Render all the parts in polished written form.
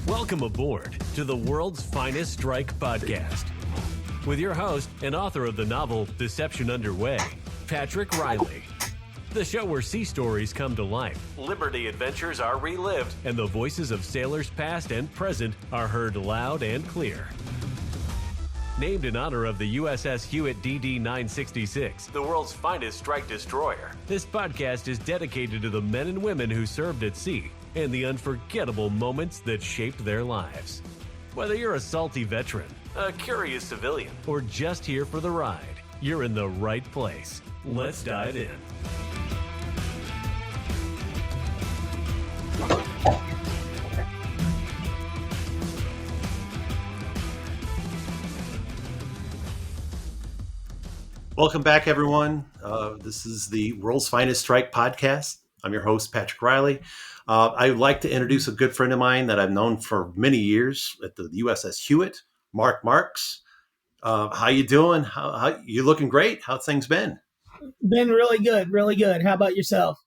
Welcome aboard to the world's finest strike podcast with your host and author of the novel Deception Underway, Patrick Riley. The show where sea stories come to life, liberty adventures are relived, and the voices of sailors past and present are heard loud and clear. Named in honor of the USS Hewitt DD-966, the world's finest strike destroyer, this podcast is dedicated to the men and women who served at sea and the unforgettable moments that shaped their lives. Whether you're a salty veteran, a curious civilian, or just here for the ride, you're in the right place. Let's dive in. Welcome back, everyone. This is the World's Finest Strike podcast. I'm your host, Patrick Riley. I'd like to introduce a good friend of mine that I've known for many years at the USS Hewitt, Marc Marx. How you doing? How you looking? Great. How things been? Been really good, really good. How about yourself?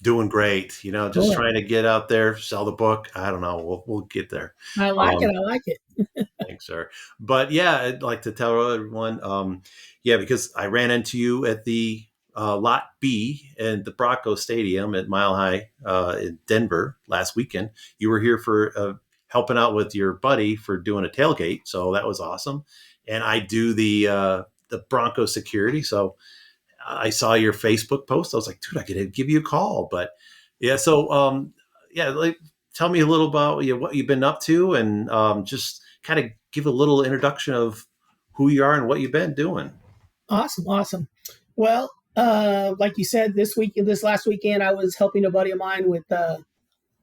Doing great. Just trying to get out there, sell the book. I don't know. We'll get there. I like it. Thanks, sir. But yeah, I'd like to tell everyone, because I ran into you at the Lot B in the Bronco Stadium at Mile High in Denver last weekend. You were here for helping out with your buddy for doing a tailgate, so that was awesome. And I do the Bronco security, so I saw your Facebook post. I was like, dude, I could give you a call. But yeah, so tell me a little about what you've been up to, and just kind of give a little introduction of who you are and what you've been doing. Awesome. Well, like you said, this last weekend, I was helping a buddy of mine with a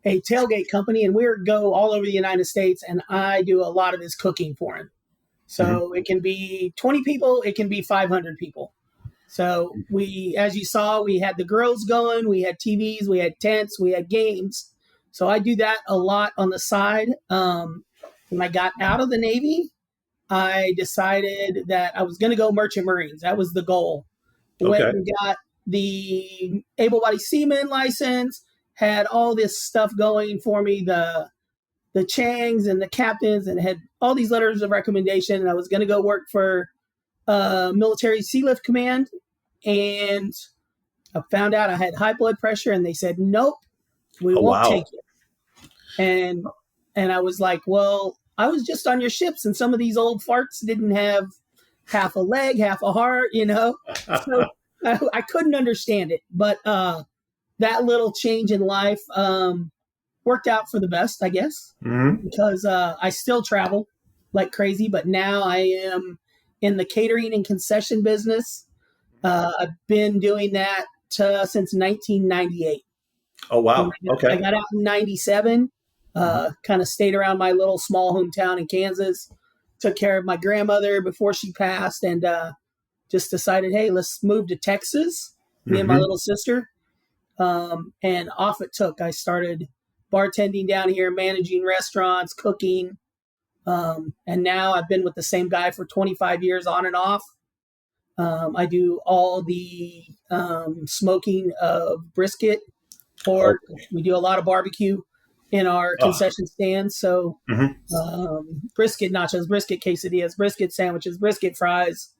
tailgate company, and we go all over the United States, and I do a lot of his cooking for him. So It can be 20 people, it can be 500 people. So as you saw, we had the grills going, we had TVs, we had tents, we had games. So I do that a lot on the side. When I got out of the Navy, I decided that I was going to go Merchant Marines. That was the goal. Went and got the able-bodied seaman license, had all this stuff going for me, the Changs and the captains, and had all these letters of recommendation. And I was going to go work for Military Sea Lift Command. And I found out I had high blood pressure, and they said, nope, we won't take you. And I was like, well, I was just on your ships, and some of these old farts didn't have half a leg, half a heart, So I couldn't understand it. But that little change in life worked out for the best, I guess, because I still travel like crazy. But now I am in the catering and concession business. I've been doing that since 1998. Oh, wow. I got out in 97. Kind of stayed around my little small hometown in Kansas, took care of my grandmother before she passed, and just decided, hey, let's move to Texas, me and my little sister. And off it took. I started bartending down here, managing restaurants, cooking. And now I've been with the same guy for 25 years on and off. I do all the smoking of brisket, pork. We do a lot of barbecue in our concession stands. So brisket nachos, brisket quesadillas, brisket sandwiches, brisket fries.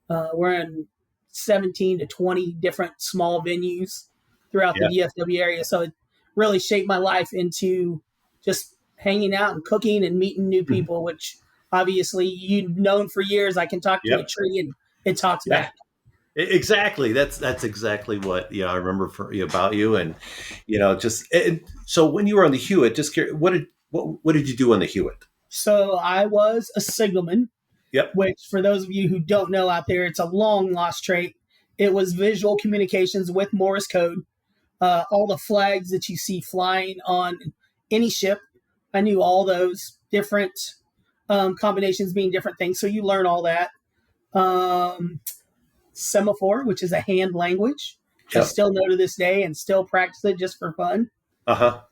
We're in 17 to 20 different small venues throughout the DFW area. So it really shaped my life into just hanging out and cooking and meeting new people, which obviously you've known for years. I can talk to a tree and it talks back. Exactly. That's exactly what I remember about you, and so when you were on the Hewitt, just curious, what did you do on the Hewitt? So I was a signalman. Yep. Which, for those of you who don't know out there, it's a long lost trait. It was visual communications with Morse code. All the flags that you see flying on any ship, I knew all those different combinations being different things. So you learn all that. Semaphore, which is a hand language. I still know to this day and still practice it just for fun.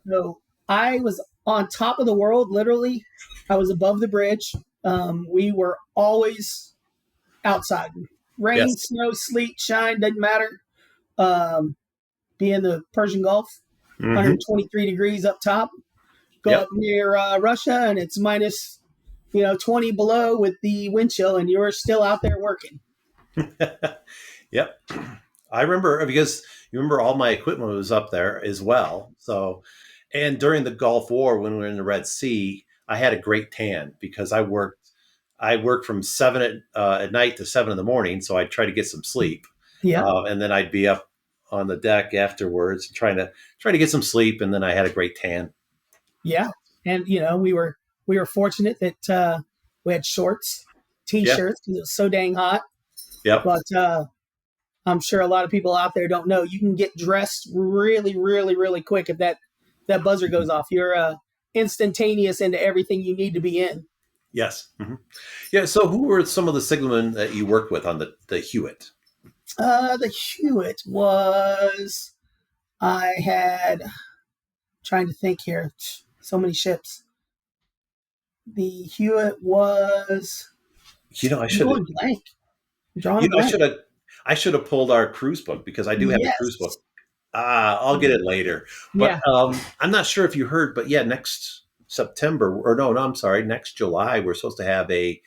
So I was on top of the world, literally. I was above the bridge. We were always outside. Rain, snow, sleet, shine, doesn't matter. Be in the Persian Gulf, 123 degrees up top. go Yep. up near Russia and it's minus 20 below with the wind chill, and you're still out there working. Yep. I remember because you remember all my equipment was up there as well. So, and during the Gulf War, when we were in the Red Sea, I had a great tan because I worked from 7 at night to 7 in the morning. So I'd try to get some sleep. Yeah. And then I'd be up on the deck afterwards trying to get some sleep. And then I had a great tan. Yeah. And, we were fortunate that we had shorts, T-shirts, because it was so dang hot. Yep. But I'm sure a lot of people out there don't know you can get dressed really, really, really quick if that buzzer goes off. You're instantaneous into everything you need to be in. Yes. Mm-hmm. Yeah. So who were some of the signalmen that you worked with on the Hewitt? The Hewitt was, trying to think here, so many ships. The Hewitt was, I should have. blank. Drawing a blank. I should have pulled our cruise book because I do have the cruise book. I'll get it later. But I'm not sure if you heard, but yeah, next September or no, I'm sorry, next July we're supposed to have a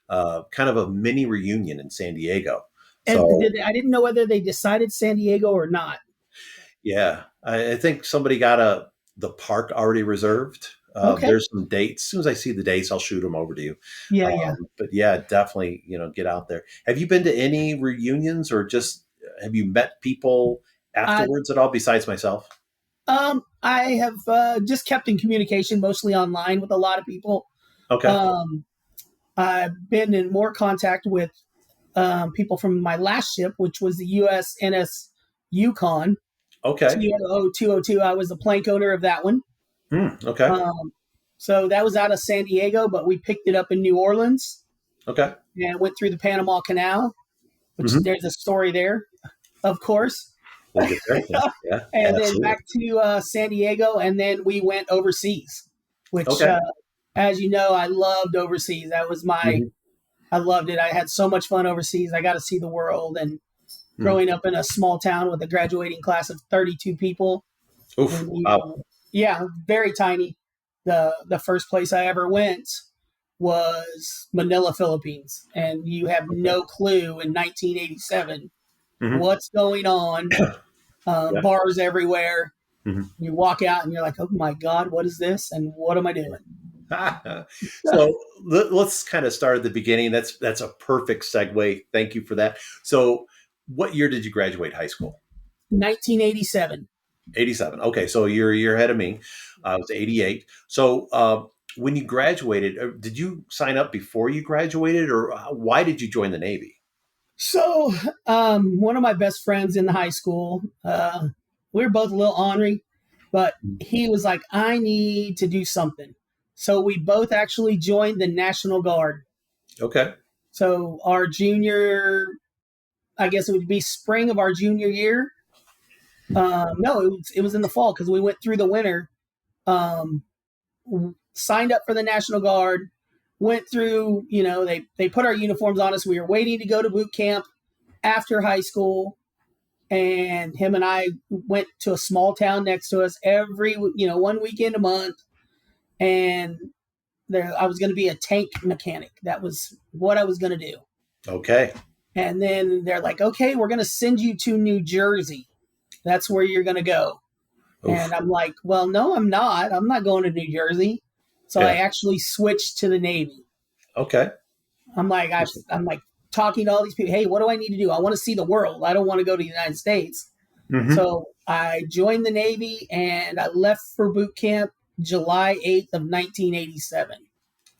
kind of a mini reunion in San Diego. And So I didn't know whether they decided San Diego or not. yeah, I think somebody got the park already reserved. Okay. There's some dates. As soon as I see the dates, I'll shoot them over to you. Yeah. But yeah, definitely, get out there. Have you been to any reunions or just have you met people afterwards at all besides myself? I have just kept in communication mostly online with a lot of people. Okay. I've been in more contact with people from my last ship, which was the USNS Yukon. Okay. 20202. I was the plank owner of that one. Okay. So that was out of San Diego, but we picked it up in New Orleans. Okay. And went through the Panama Canal, which there's a story there, of course. We'll get there. Yeah. And absolutely. then back to San Diego, and then we went overseas, which, as you know, I loved overseas. That was I loved it. I had so much fun overseas. I got to see the world, and growing up in a small town with a graduating class of 32 people. Oof, wow. Yeah, very tiny. The first place I ever went was Manila, Philippines, and you have no clue in 1987 what's going on. Bars everywhere. You walk out and you're like, oh my God, what is this? And what am I doing? So let's kind of start at the beginning. That's a perfect segue. Thank you for that. So what year did you graduate high school? 1987. 87. Okay, so you're a year ahead of me. I was 88. So when you graduated, did you sign up before you graduated, or why did you join the Navy? So one of my best friends in the high school, we were both a little ornery, but he was like, I need to do something. So we both actually joined the National Guard. Okay. So our junior, I guess it would be spring of our junior year. No, it was in the fall because we went through the winter, signed up for the National Guard, went through, they put our uniforms on us. We were waiting to go to boot camp after high school. And him and I went to a small town next to us every, 1 weekend a month. And I was going to be a tank mechanic. That was what I was going to do. Okay. And then they're like, okay, we're going to send you to New Jersey. That's where you're going to go. Oof. And I'm like, well, no, I'm not. I'm not going to New Jersey. So I actually switched to the Navy. Okay. I'm like talking to all these people. Hey, what do I need to do? I want to see the world. I don't want to go to the United States. So I joined the Navy and I left for boot camp July 8th of 1987.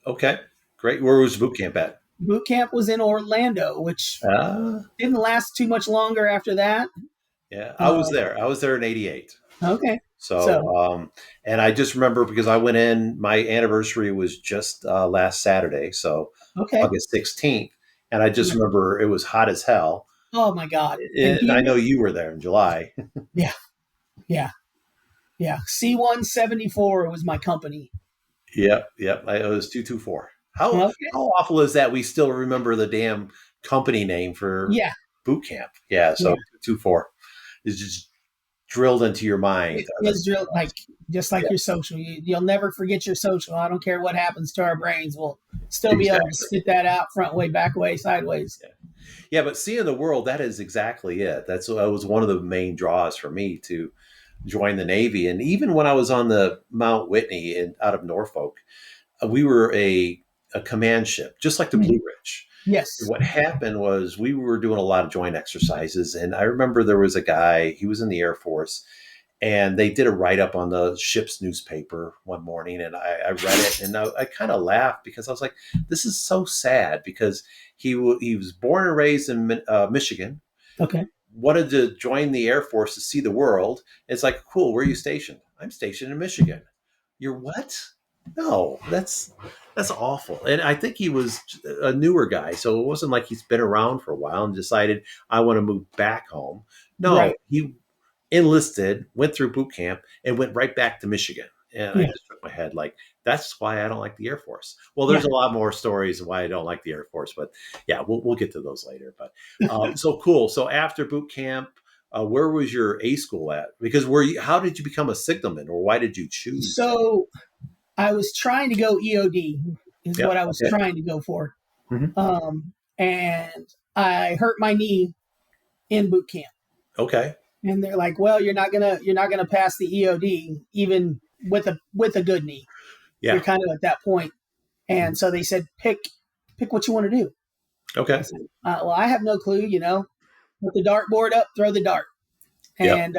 Okay. Great. Where was boot camp at? Boot camp was in Orlando, which didn't last too much longer after that. Yeah, I was there. I was there in 88. Okay. So and I just remember because I went in, my anniversary was just last Saturday. So August 16th. And I just remember it was hot as hell. Oh my God. And I know you were there in July. Yeah. C-174 was my company. Yep. It was 224. How awful is that? We still remember the damn company name for boot camp. Yeah. So 224 is just drilled into your mind. It is real, like just like Yeah. your social. You'll never forget your social. I don't care what happens to our brains. We'll still be able to Exactly. spit that out front way, back way, sideways. Yeah, but seeing the world, that is exactly it. That was one of the main draws for me to join the Navy. And even when I was on the Mount Whitney out of Norfolk, we were a command ship, just like the Blue Ridge. Yes. What happened was we were doing a lot of joint exercises. And I remember there was a guy, he was in the Air Force, and they did a write-up on the ship's newspaper one morning. And I read it, and I kind of laughed because I was like, this is so sad, because he was born and raised in Michigan, Okay. wanted to join the Air Force to see the world. It's like, cool, where are you stationed? I'm stationed in Michigan. You're what? No, that's awful. And I think he was a newer guy, so it wasn't like he's been around for a while and decided I want to move back home. No, Right. he enlisted, went through boot camp, and went right back to Michigan. And I just shook my head like, that's why I don't like the Air Force. Well, there's a lot more stories of why I don't like the Air Force, but yeah, we'll get to those later. But so cool. So after boot camp, where was your A school at? Because how did you become a signalman, or why did you choose? So I was trying to go EOD is what I was trying to go for. Mm-hmm. And I hurt my knee in boot camp. Okay. And they're like, well, you're not gonna pass the EOD even with a good knee. Yeah. You're kind of at that point. And so they said, pick what you want to do. Okay. I said, well, I have no clue, put the dartboard up, throw the dart. And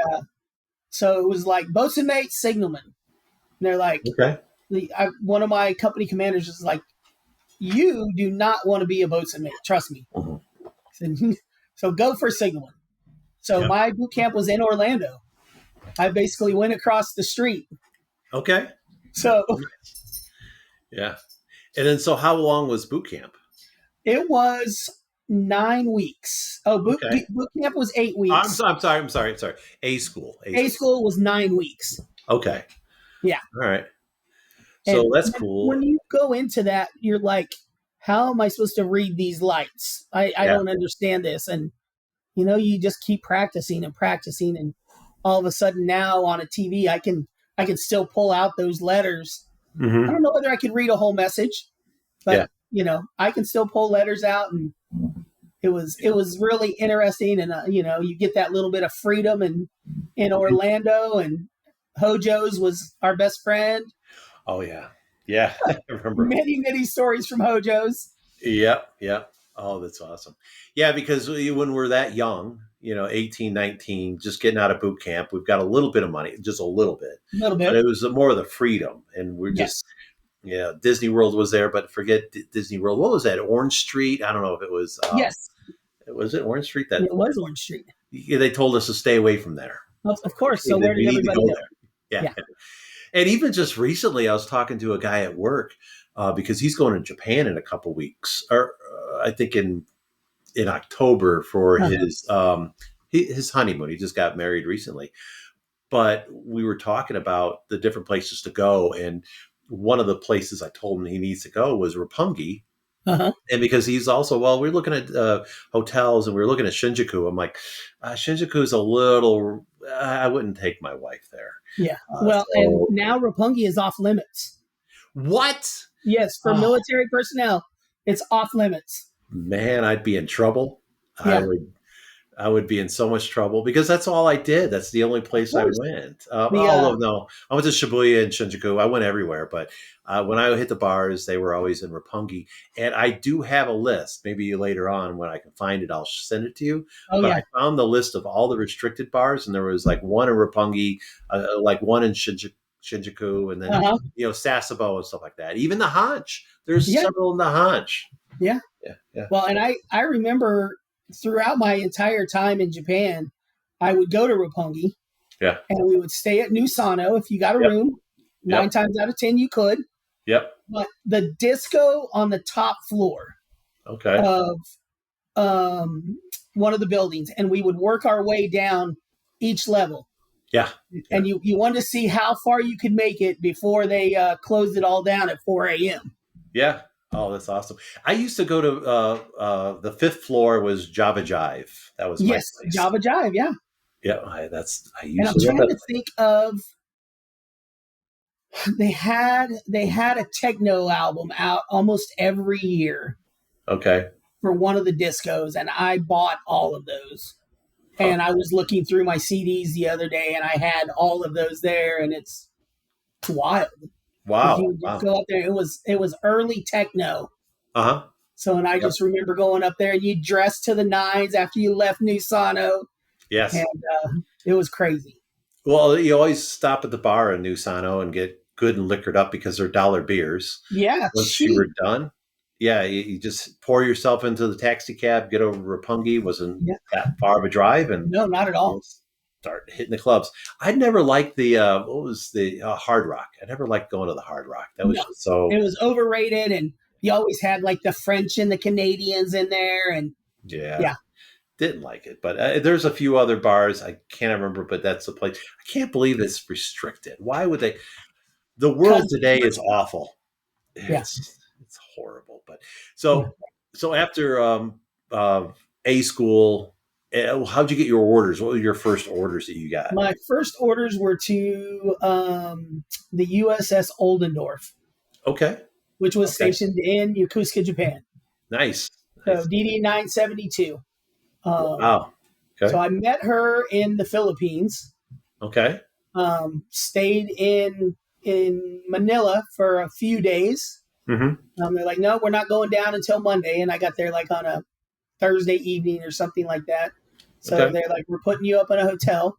so it was like boatswain mate, signalman. And they're like, okay. One of my company commanders was like, you do not want to be a boatswain mate. Trust me. Mm-hmm. So go for signalman. So my boot camp was in Orlando. I basically went across the street. Okay. So yeah. And then, so how long was boot camp? It was 9 weeks. Oh, boot camp was 8 weeks. I'm sorry. A school. A school was 9 weeks. Okay. Yeah. All right. So and that's cool. When you go into that, you're like, how am I supposed to read these lights? I don't understand this. And, you just keep practicing. And all of a sudden now on a TV, I can still pull out those letters. Mm-hmm. I don't know whether I could read a whole message, but I can still pull letters out, and it was really interesting. And you get that little bit of freedom in Orlando, and Hojo's was our best friend. Oh yeah, I remember many stories from Hojo's. Yeah. Oh, that's awesome. Yeah, because when we're that young, 18, 19, just getting out of boot camp, we've got a little bit of money, just a little bit. But it was more of the freedom, and we're just. Yeah, Disney World was there, but forget Disney World. What was that? Orange Street? I don't know if it was. Yes. Was it Orange Street? It was Orange Street. They told us to stay away from there. Of course. So where did everybody go? Yeah. And even just recently, I was talking to a guy at work because he's going to Japan in a couple weeks, or I think in October for his honeymoon. He just got married recently. But we were talking about the different places to go, and one of the places I told him he needs to go was Roppongi. And because he's also, we're looking at hotels, and we were looking at Shinjuku. I'm like, Shinjuku is a little, I wouldn't take my wife there. Yeah. And now Roppongi is off limits. What? Yes. For military personnel, it's off limits. Man, I'd be in trouble. Yeah. I would be in so much trouble because that's all I did. That's the only place I went. Although, no, I went to Shibuya and Shinjuku. I went everywhere. But when I hit the bars, they were always in Roppongi. And I do have a list. Maybe later on when I can find it, I'll send it to you. I found the list of all the restricted bars. And there was like one in Roppongi, like one in Shinjuku, and then, Sasebo and stuff like that. Even the Hanch. There's several in the Hanch. Yeah. Well, and I remember throughout my entire time in Japan, I would go to Roppongi. Yeah. And we would stay at Nusano. If you got a room, 9 times out of 10 you could. Yep. But the disco on the top floor of one of the buildings, and we would work our way down each level. Yeah. And you wanted to see how far you could make it before they closed it all down at 4 a.m. Yeah. Oh, that's awesome. I used to go to the 5th floor was Java Jive. That was my place. Java Jive, yeah. Yeah, I And I'm usually have trying that. to think of they had a techno album out almost every year Okay. for one of the discos, and I bought all of those. Huh. And I was looking through my CDs the other day, and I had all of those there, and it's wild because you Wow. would just Wow. go up there. It was early techno. Uh-huh. So, and I Yep. just remember going up there, and you dressed to the nines after you left Nusano, and Yes. it was crazy. Well, you always stop at the bar in New Sano and get good and liquored up because they're dollar beers. Yeah, Once you cheap. were done, yeah, you just pour yourself into the taxi cab, get over to Roppongi, wasn't Yeah, that far of a drive, and no, not at you know, all. start hitting the clubs. I never liked the what was the Hard Rock. I never liked going to the Hard Rock. That was No, just so it was overrated, and you always had like the French and the Canadians in there, and yeah. yeah, Didn't like it, but there's a few other bars I can't remember, but that's the place. I can't believe it's restricted. Why would they? The world because today is awful. yeah, It's horrible. But yeah. so after uh, A school, how'd you get your orders? What were your first orders that you got? My first orders were to the USS Oldendorf, Okay, which was okay, stationed in Yokosuka, Japan. nice, So nice. DD 972. Wow. So Okay, I met her in the Philippines. okay, Stayed in Manila for a few days. hmm, They're like, no, we're not going down until Monday, and I got there like on a Thursday evening or something like that. So okay, they're like, we're putting you up in a hotel.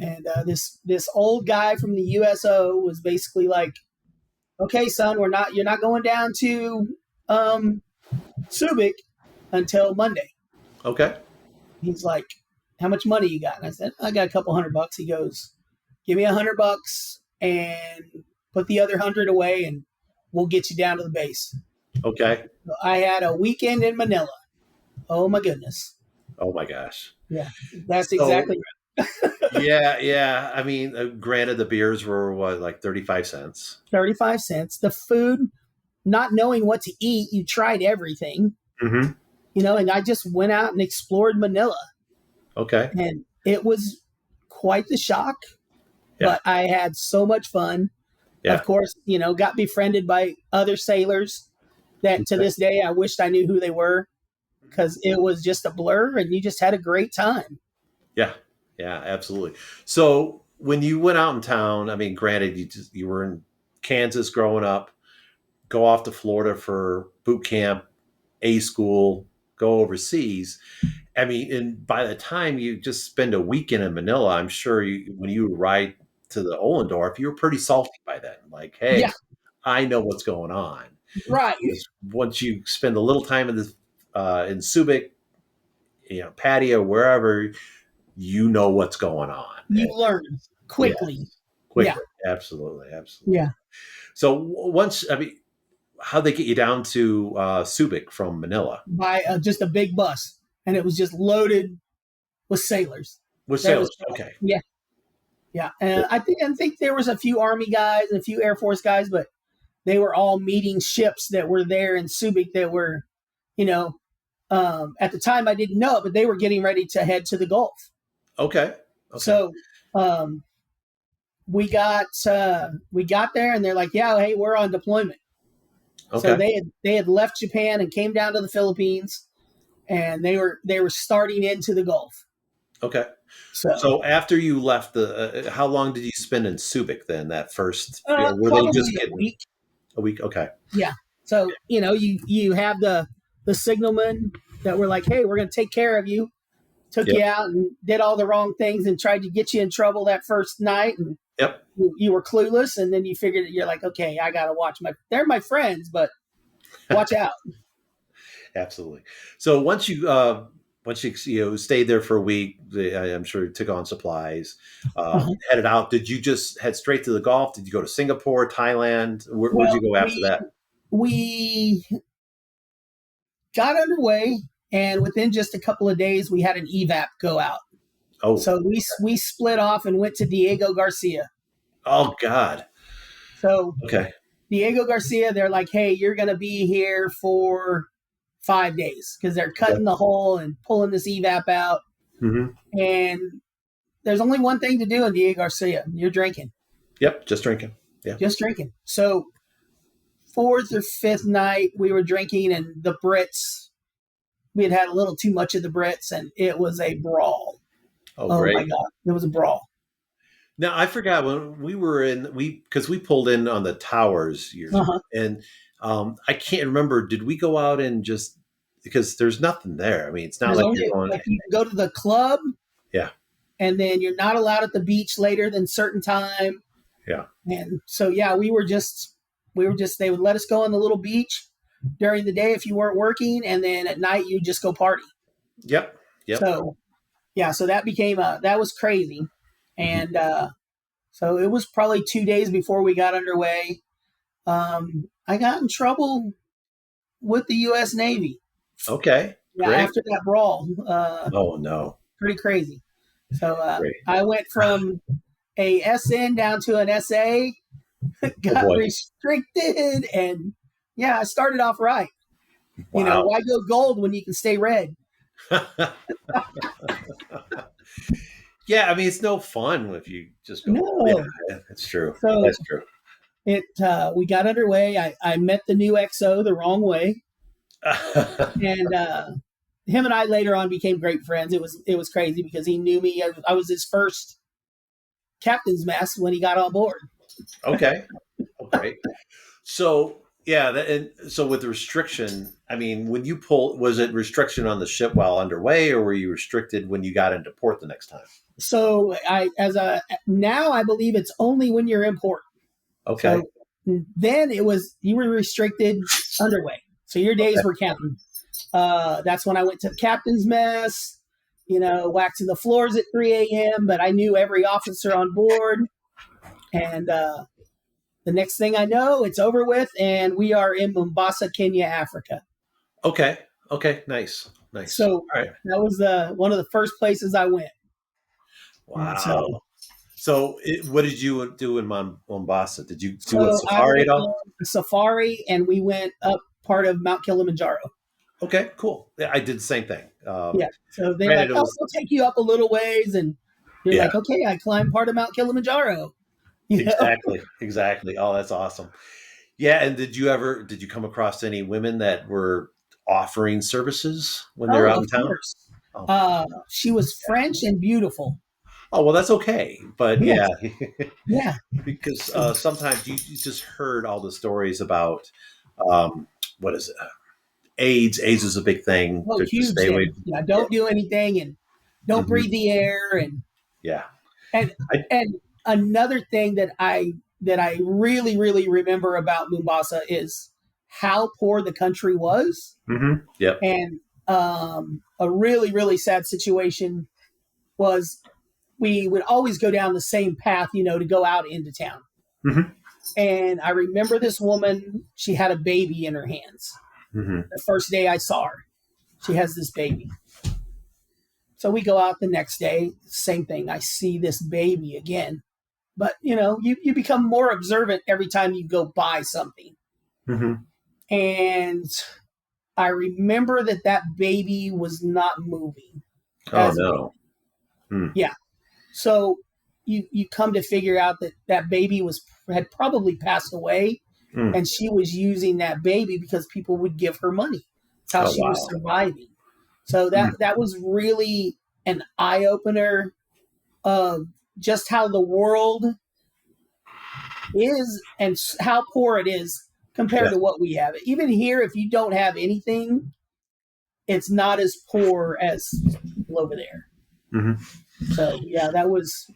And this old guy from the USO was basically like, okay, son, you're not going down to Subic until Monday. okay, He's like, how much money you got? And I said, I got a couple $100. He goes, give me $100 and put the other 100 away, and we'll get you down to the base. okay. So I had a weekend in Manila. Oh my goodness. Oh my gosh. Yeah, that's So exactly yeah, yeah. I mean, granted, the beers were what, like 35 cents. 35 cents. The food, not knowing what to eat, you tried everything, Hmm. and I just went out and explored Manila, Okay. and it was quite the shock, Yeah. but I had so much fun. Of Yeah. course, got befriended by other sailors that to Okay. this day I wished I knew who they were, because it was just a blur and you just had a great time. Yeah. Yeah. Absolutely. So when you went out in town, I mean, granted, you were in Kansas growing up, go off to Florida for boot camp, A school, go overseas. I mean, and by the time you just spend a weekend in Manila, I'm sure when you ride to the Ollendorf, you were pretty salty by then. Like, hey, Yeah, I know what's going on. right. Because once you spend a little time in Subic, patio, wherever, you know what's going on. You And learn yeah, quickly. Yeah, quickly, absolutely, absolutely. yeah. So once, I mean, how'd they get you down to Subic from Manila? By just a big bus, and it was just loaded with sailors. With That was sailors, okay. yeah, yeah. And I think there was a few Army guys and a few Air Force guys, but they were all meeting ships that were there in Subic that were, you know, at the time I didn't know it, but they were getting ready to head to the Gulf. Okay. Okay. So um, we got there, and they're like, "Yeah, hey, we're on deployment." So Okay. they had left Japan and came down to the Philippines, and they were starting into the Gulf. Okay. So So after you left how long did you spend in Subic then? That first, were they just probably a getting week. a week? Okay. Yeah. So you have the signalmen that were like, "Hey, we're going to take care of you." Took Yep. you out and did all the wrong things and tried to get you in trouble that first night, and Yep. you were clueless, and then you figured you're like, okay, I gotta watch they're my friends, but watch out. Absolutely. So once you stayed there for a week, I'm sure you took on supplies, headed out. Did you just head straight to the Gulf? Did you go to Singapore, Thailand? Where'd Well, you go after that? we got underway, and within just a couple of days, we had an evap go out. Oh, So we split off and went to Diego Garcia. oh God. So Okay. Diego Garcia, they're like, hey, you're gonna be here for 5 days because they're Okay. cutting the hole and pulling this evap out. Mm-hmm. And there's only one thing to do in Diego Garcia. You're drinking. Yep. Just drinking. Yeah. Just drinking. So fourth or fifth night, we were drinking, and the Brits, we had a little too much of the Brits, and it was a brawl. Oh, Oh, my great. God. It was a brawl. Now I forgot when we were because we pulled in on the towers years ago, and I can't remember. Did we go out and just because there's nothing there? I mean, it's not There's like only, you're going. like, you can go to the club, Yeah. and then you're not allowed at the beach later than certain time. Yeah. And so, yeah, they would let us go on the little beach during the day if you weren't working. And then at night you just go party. Yep. Yep. So, yeah, so that that was crazy. And, so it was probably 2 days before we got underway. I got in trouble with the U.S. Navy. Okay. Yeah, Great. after that brawl. Oh no. Pretty crazy. So Great. I went from a SN down to an SA, got restricted, and yeah, I started off right. Wow. You know, why go gold when you can stay red? Yeah, I mean it's no fun if you just go. No. Yeah, that's true. So That's true. We got underway. I met the new XO the wrong way, and him and I later on became great friends. It was crazy because he knew me. I was his first captain's mess when he got on board. Okay. Okay. So yeah, and so with the restriction, I mean, when you was it restriction on the ship while underway, or were you restricted when you got into port the next time? So now I believe it's only when you're in port. Okay. So then you were restricted underway. So your days were counting. That's when I went to the captain's mess, waxing the floors at 3 a.m., but I knew every officer on board. And the next thing I know, it's over with, and we are in Mombasa, Kenya, Africa. Okay. Okay. Nice. So all right. that was one of the first places I went. Wow. So what did you do in Mombasa? Did you do a safari at all? A safari, and we went up part of Mount Kilimanjaro. Okay, cool. Yeah, I did the same thing. Yeah. So they're like, we'll take you up a little ways. And you're like, okay, I climbed part of Mount Kilimanjaro. Exactly. Oh, that's awesome. Yeah. And did you come across any women that were offering services when they're out in town? Course. Oh. She was French and beautiful. Oh, well, that's okay. But yeah. Because sometimes you just heard all the stories about, what is it? AIDS is a big thing. Oh, huge. Stay away. Yeah, don't do anything and don't breathe the air. And and another thing that I really, really remember about Mombasa is how poor the country was. Mm-hmm. Yep. And a really, really sad situation was we would always go down the same path, to go out into town. Mm-hmm. And I remember this woman, she had a baby in her hands. Mm-hmm. The first day I saw her, she has this baby. So we go out the next day, same thing. I see this baby again. But, you become more observant every time you go buy something. Mm-hmm. And I remember that baby was not moving. Oh, no. Hmm. Yeah. So you come to figure out that baby had probably passed away, and she was using that baby because people would give her money. That's how she was surviving. So that was really an eye-opener of just how the world is and how poor it is compared to what we have. Even here, if you don't have anything, it's not as poor as people over there. Mm-hmm. So, yeah, that was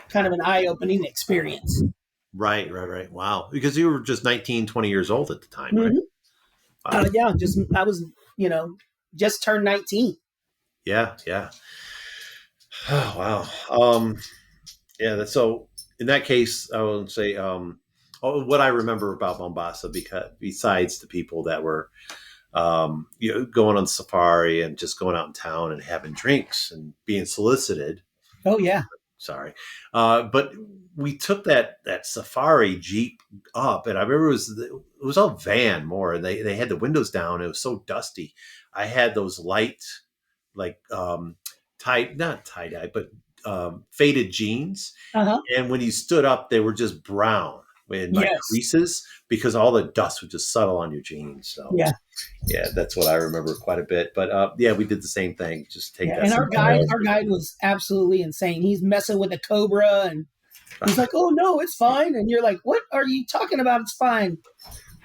kind of an eye-opening experience. Right. Wow. Because you were just 19, 20 years old at the time, right? Mm-hmm. I was, just turned 19. Yeah. Oh, wow. So in that case, I would say what I remember about Mombasa, because besides the people that were going on safari and just going out in town and having drinks and being solicited. Oh, yeah. Sorry. But we took that safari Jeep up, and I remember it was all van more, and they had the windows down. It was so dusty. I had those light, like not tie dye, but faded jeans. Uh-huh. And when you stood up, they were just brown in like Yes. creases because all the dust would just settle on your jeans. So yeah, that's what I remember quite a bit. But yeah, we did the same thing. Just take that. And our guide was absolutely insane. He's messing with a cobra, and he's like, "Oh no, it's fine." And you're like, "What are you talking about? It's fine."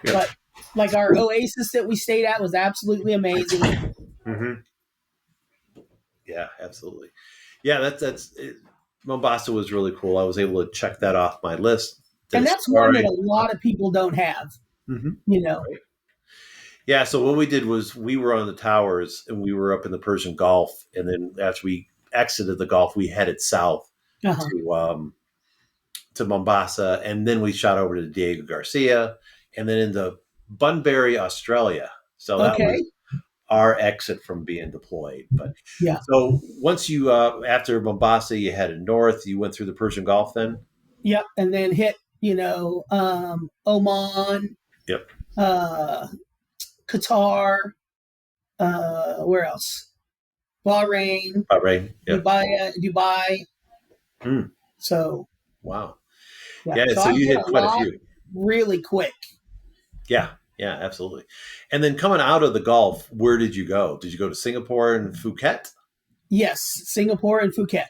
Yeah. But like our oasis that we stayed at was absolutely amazing. Mm-hmm. Yeah, absolutely. Yeah, that's it. Mombasa was really cool. I was able to check that off my list. And that's one that a lot of people don't have. Mm-hmm. Right. Yeah, so what we did was we were on the towers and we were up in the Persian Gulf, and then after we exited the Gulf, we headed south to Mombasa, and then we shot over to Diego Garcia, and then into Bunbury, Australia. So that was our exit from being deployed. But so once you after Mombasa, you headed north. You went through the Persian Gulf, then. Yep, and then hit Oman. Yep. Qatar. Where else? Bahrain. Yep. Dubai. Mm. So. Wow. Yeah. So you hit quite a few. Really quick. Yeah, absolutely. And then coming out of the Gulf, where did you go? Did you go to Singapore and Phuket? Yes, Singapore and Phuket.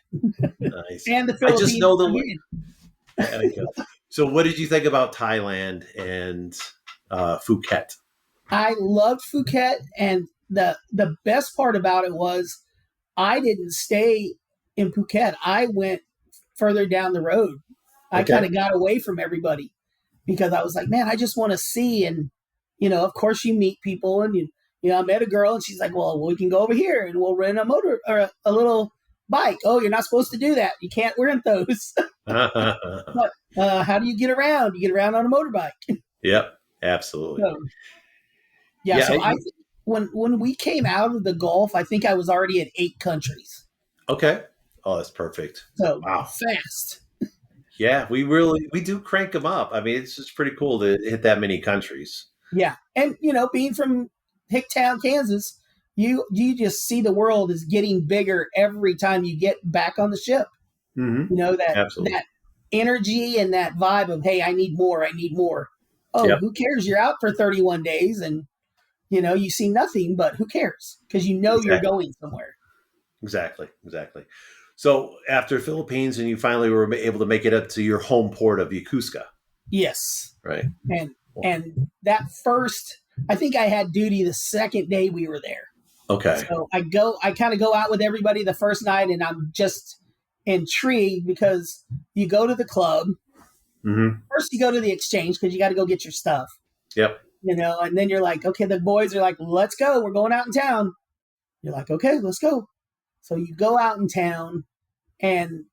Nice. And the Philippines. I just know the. So, what did you think about Thailand and Phuket? I loved Phuket, and the best part about it was I didn't stay in Phuket. I went further down the road. I kind of got away from everybody because I was like, man, I just want to see. And, of course you meet people, and I met a girl and she's like, well, we can go over here and we'll rent a motor or a little bike. Oh, you're not supposed to do that. You can't rent those. But how do you get around? You get around on a motorbike. Yep, absolutely. So I think when we came out of the Gulf, I think I was already at 8 countries. Okay. Oh, that's perfect. So fast. Yeah, we do crank them up. I mean, it's just pretty cool to hit that many countries. Yeah. And, being from Hicktown, Kansas, you just see the world is getting bigger every time you get back on the ship. Mm-hmm. That energy and that vibe of, hey, I need more. Oh, Who cares? You're out for 31 days and, you see nothing, but who cares? Because you're going somewhere. Exactly. So after Philippines, and you finally were able to make it up to your home port of Yokosuka. Yes. Right. And that first, I think I had duty the second day we were there. Okay. So I kind of go out with everybody the first night, and I'm just intrigued because you go to the club. Mm-hmm. First you go to the exchange because you got to go get your stuff. Yep. And then you're like, okay, the boys are like, let's go. We're going out in town. You're like, okay, let's go. So you go out in town, and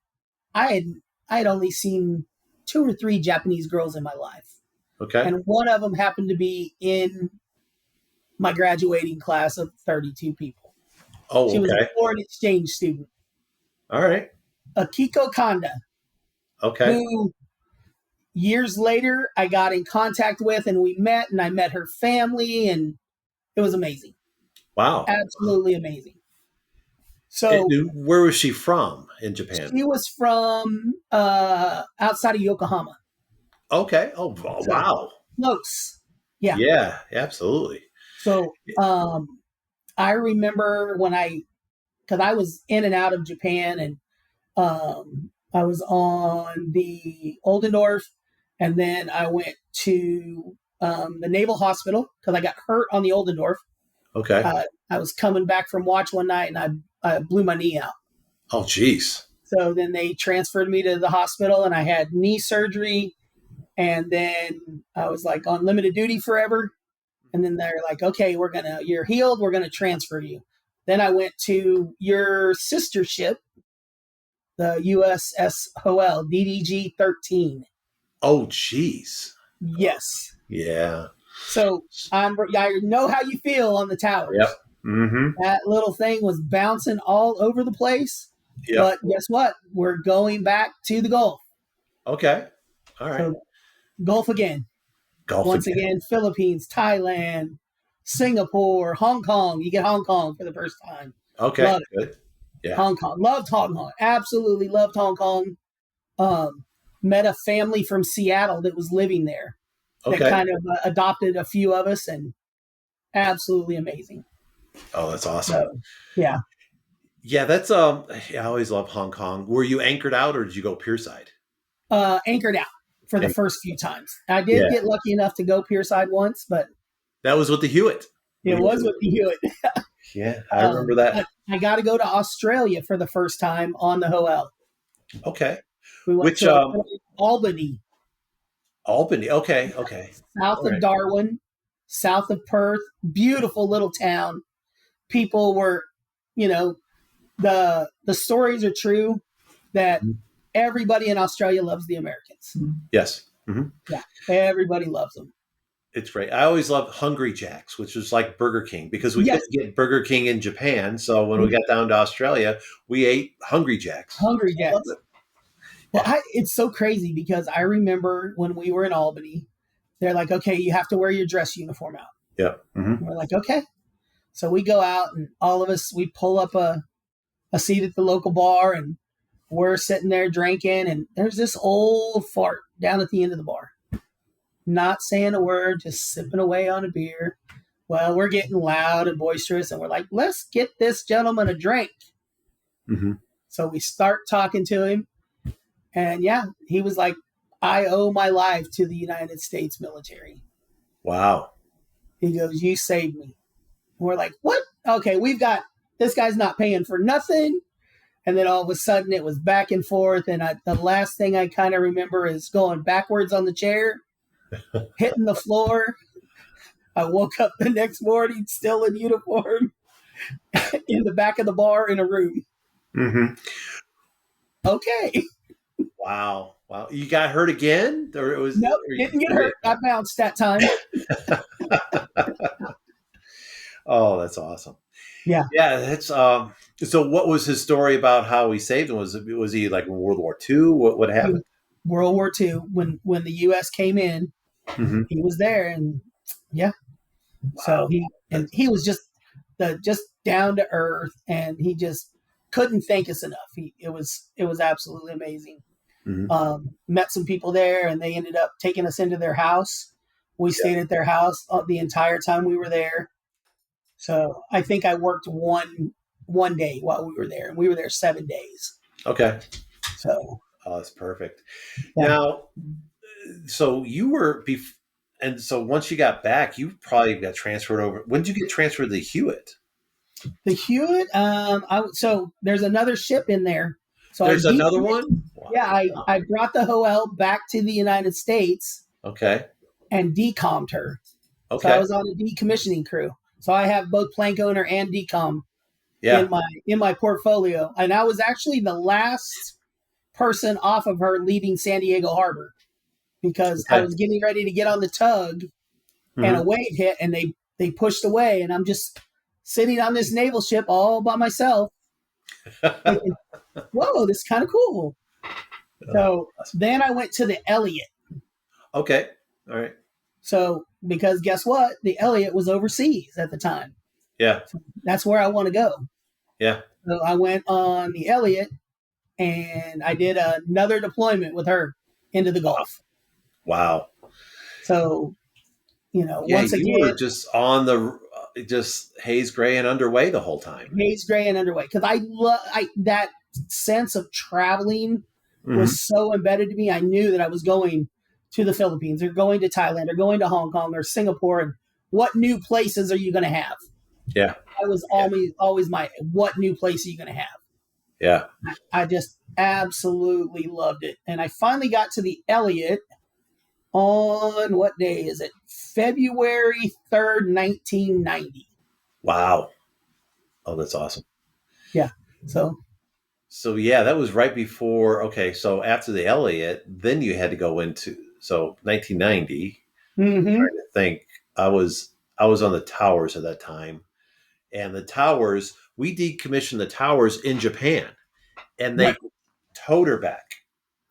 I had only seen 2 or 3 Japanese girls in my life. Okay. And one of them happened to be in my graduating class of 32 people. Oh, she was a foreign exchange student. All right. Akiko Kanda. Okay. Who years later I got in contact with, and we met, and I met her family, and it was amazing. Wow. Absolutely amazing. So where was she from in Japan? She was from outside of Yokohama. Okay. Oh, wow. Close. Yeah. Yeah, absolutely. So I remember because I was in and out of Japan, and I was on the Oldendorf, and then I went to the Naval Hospital because I got hurt on the Oldendorf. Okay. I was coming back from watch one night, and I blew my knee out. Oh, geez. So then they transferred me to the hospital, and I had knee surgery, and then I was like on limited duty forever. And then they're like, okay, you're healed. We're going to transfer you. Then I went to your sister ship, the USS Hoel, DDG 13. Oh, geez. Yes. Yeah. So I know how you feel on the towers. Yep. Mm-hmm. That little thing was bouncing all over the place. Yep. But guess what? We're going back to the Gulf. Okay. All right. So, Gulf again. Once again, Philippines, Thailand, Singapore, Hong Kong. You get Hong Kong for the first time. Okay. Good. Yeah. Hong Kong. Loved Hong Kong. Absolutely loved Hong Kong. Met a family from Seattle that was living there that Okay. kind of adopted a few of us, and absolutely amazing. Oh, that's awesome. So, yeah. Yeah, that's I always love Hong Kong. Were you anchored out or did you go pierside? Anchored out for the first few times. I did Yeah. get lucky enough to go pierside once, but That was with the Hewitt. it was with the Hewitt. Yeah, I remember that. I got to go to Australia for the first time on the Hoel. Okay. We went Which to Albany, Albany. Okay. south of Darwin, south of Perth. Beautiful little town. People were, the stories are true that everybody in Australia loves the Americans. Yes. Mm-hmm. Yeah, everybody loves them. It's great. I always loved Hungry Jack's, which was like Burger King, because we couldn't get Burger King in Japan. So when we got down to Australia, we ate Hungry Jack's. Hungry Jack's. Well, it's so crazy because I remember when we were in Albany, they're like, okay, you have to wear your dress uniform out. Yeah. Mm-hmm. We're like, okay. So we go out and all of us, we pull up a seat at the local bar and we're sitting there drinking. And there's this old fart down at the end of the bar. Not saying a word, just sipping away on a beer. Well, we're getting loud and boisterous, and we're like, let's get this gentleman a drink. Mm-hmm. So we start talking to him, and he was like, I owe my life to the United States military. Wow. He goes, you saved me. And we're like, what? Okay, this guy's not paying for nothing. And then all of a sudden it was back and forth, and the last thing I kind of remember is going backwards on the chair, hitting the floor. I woke up the next morning still in uniform in the back of the bar in a room. Mm-hmm. Okay. Wow. You got hurt again? Or it was Nope, didn't get hurt. I bounced that time. Oh, that's awesome. Yeah. Yeah, that's so what was his story about how he saved him? Was he like in World War II? What happened? World War II, when the US came in, he was there, and wow. So he was just down to earth, and he just couldn't thank us enough. It was absolutely amazing. Mm-hmm. Met some people there, and they ended up taking us into their house. We stayed at their house the entire time we were there. So I think I worked one day while we were there, and we were there 7 days. Okay. So that's perfect. Yeah. Now, so you were and so once you got back, you probably got transferred over. When did you get transferred to the Hewitt? The Hewitt, so there's another ship in there. So there's another one? Wow. Yeah, I brought the Hoel back to the United States. Okay. And decommed her. Okay. So I was on a decommissioning crew. So I have both plank owner and decom in my portfolio. And I was actually the last person off of her leaving San Diego Harbor, because I was getting ready to get on the tug and a wave hit, and they pushed away, and I'm just sitting on this naval ship all by myself. Thinking, whoa, this is kind of cool. So then I went to the Elliott. Okay. All right. So, because guess what? The Elliott was overseas at the time. Yeah. So that's where I want to go. Yeah. So I went on the Elliott, and I did another deployment with her into the Gulf. Wow. So, once again, you were just on the haze gray and underway the whole time. Haze gray and underway, because I love that sense of traveling was so embedded to me. I knew that I was going to the Philippines, or going to Thailand, or going to Hong Kong, or Singapore. And what new places are you going to have? Yeah. That was always my, what new place are you going to have? Yeah. I just absolutely loved it. And I finally got to the Elliott on, what day is it? February 3rd, 1990. Wow. Oh, that's awesome. Yeah. So yeah, that was right before. Okay. So after the Elliott, then you had to go into, 1990. I'm trying to think. I was on the towers at that time, and the towers, we decommissioned the towers in Japan, and they towed her back.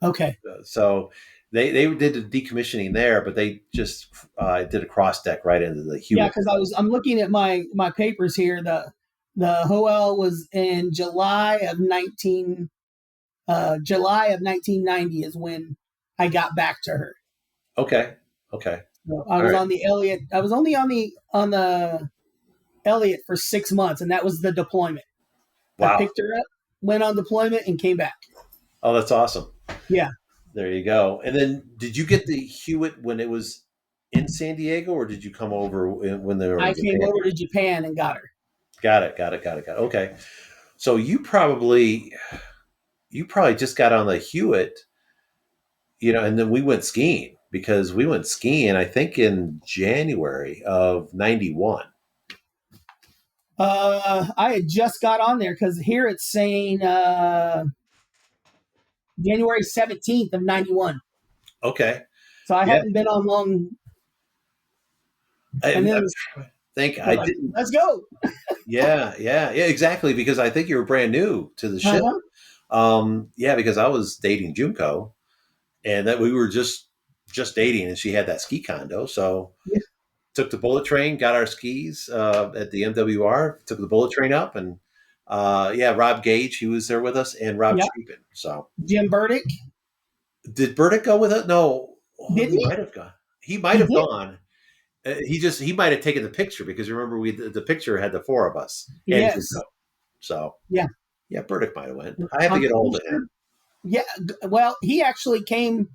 Okay. So they did the decommissioning there, but they just did a cross deck right into the Hewitt. Yeah, because I'm looking at my papers here. The Hoel was in July of 1990 is when I got back to her. Okay. Okay. So I All was right. on the Elliott. I was only on the Elliott for 6 months, and that was the deployment. I Wow. picked her up, went on deployment, and came back. Oh, that's awesome. Yeah, There you go. And then did you get the Hewitt when it was in San Diego, or did you come over when they were I in came Japan? over to Japan and got her. Got it. Got it. Got it. Got it. Okay. So you probably just got on the Hewitt, and then we went skiing because we went skiing, I think in January of 91. I had just got on there because here it's saying January 17th of 91. Okay. So I Yeah. hadn't been on long. I, And then I think they're I like, didn't. let's go. Yeah. Yeah. Yeah. Exactly. Because I think you were brand new to the ship. Uh-huh. Yeah. Because I was dating Junko and that we were just dating and she had that ski condo. So Yeah. took the bullet train, got our skis at the MWR, took the bullet train up, and Rob Gage, he was there with us, and Rob Yep. Chapin. So Jim Burdick. did Burdick go with us? No, Didn't he he? might have gone. He might He have did. gone. He might have taken the picture because remember the picture had the four of us and Yes. Junko. So Yeah. yeah, Burdick might have went. I have to I'm get a hold pretty of sure. him. Yeah. Well, he actually came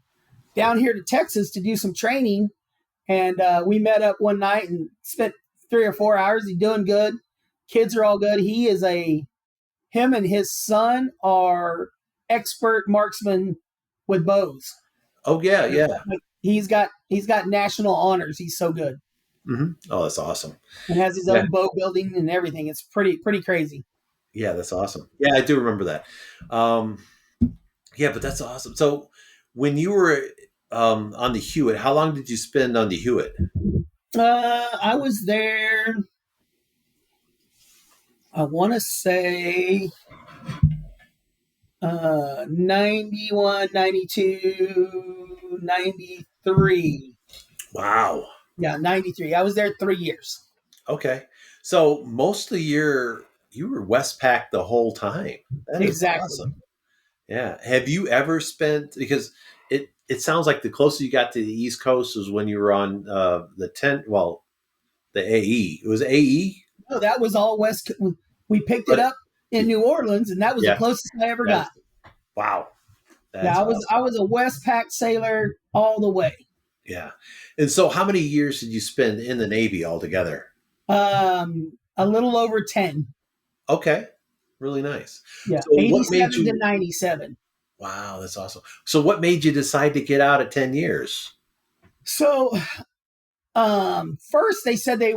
down here to Texas to do some training. And we met up one night and spent 3 or 4 hours. He's doing good. Kids are all good. Him and his son are expert marksmen with bows. Oh yeah, yeah. Like, he's got national honors. He's so good Oh, that's awesome. and has his Yeah, own bow building and everything. It's pretty crazy. yeah, that's awesome. Yeah, I do remember that. Um, Yeah, but that's awesome. So when you were on the Hewitt, how long did you spend on the Hewitt? I was there. I want to say 91, 92, 93. Wow. Yeah, 93. I was there 3 years. Okay. So most of the year you were Westpac the whole time. That is Exactly. awesome. Yeah. Have you ever spent because it sounds like the closer you got to the East Coast was when you were on the AE. It was AE? No, that was all West. We picked it But up in New Orleans, and that was the yeah, closest I ever got. wow. Yeah, That's awesome. I was a Westpac sailor all the way. Yeah. And so how many years did you spend in the Navy altogether? A little over 10. Okay. Really nice. Yeah, So what made 87 to you 97. wow, that's awesome. So what made you decide to get out at 10 years? So, first they said I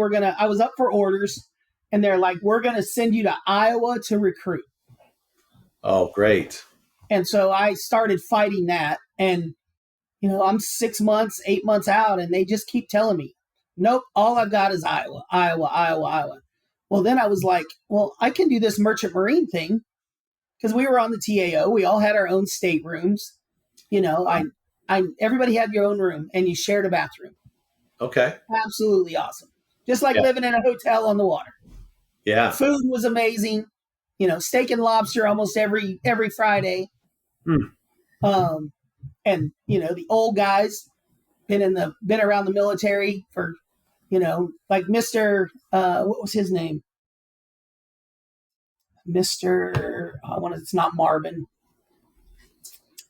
was up for orders, and they're like, we're gonna send you to Iowa to recruit. Oh, great. And so I started fighting that, and I'm 6 months, 8 months out, and they just keep telling me, nope, all I've got is Iowa, Iowa, Iowa, Iowa. Well, then I was like, well, I can do this merchant marine thing because we were on the TAO. We all had our own staterooms. Everybody had your own room, and you shared a bathroom. Okay. Absolutely awesome. Just like Yeah. living in a hotel on the water. Yeah. Food was amazing. Steak and lobster almost every Friday. Hmm. And the old guys been around the military for, like Mr. What was his name? It's not Marvin.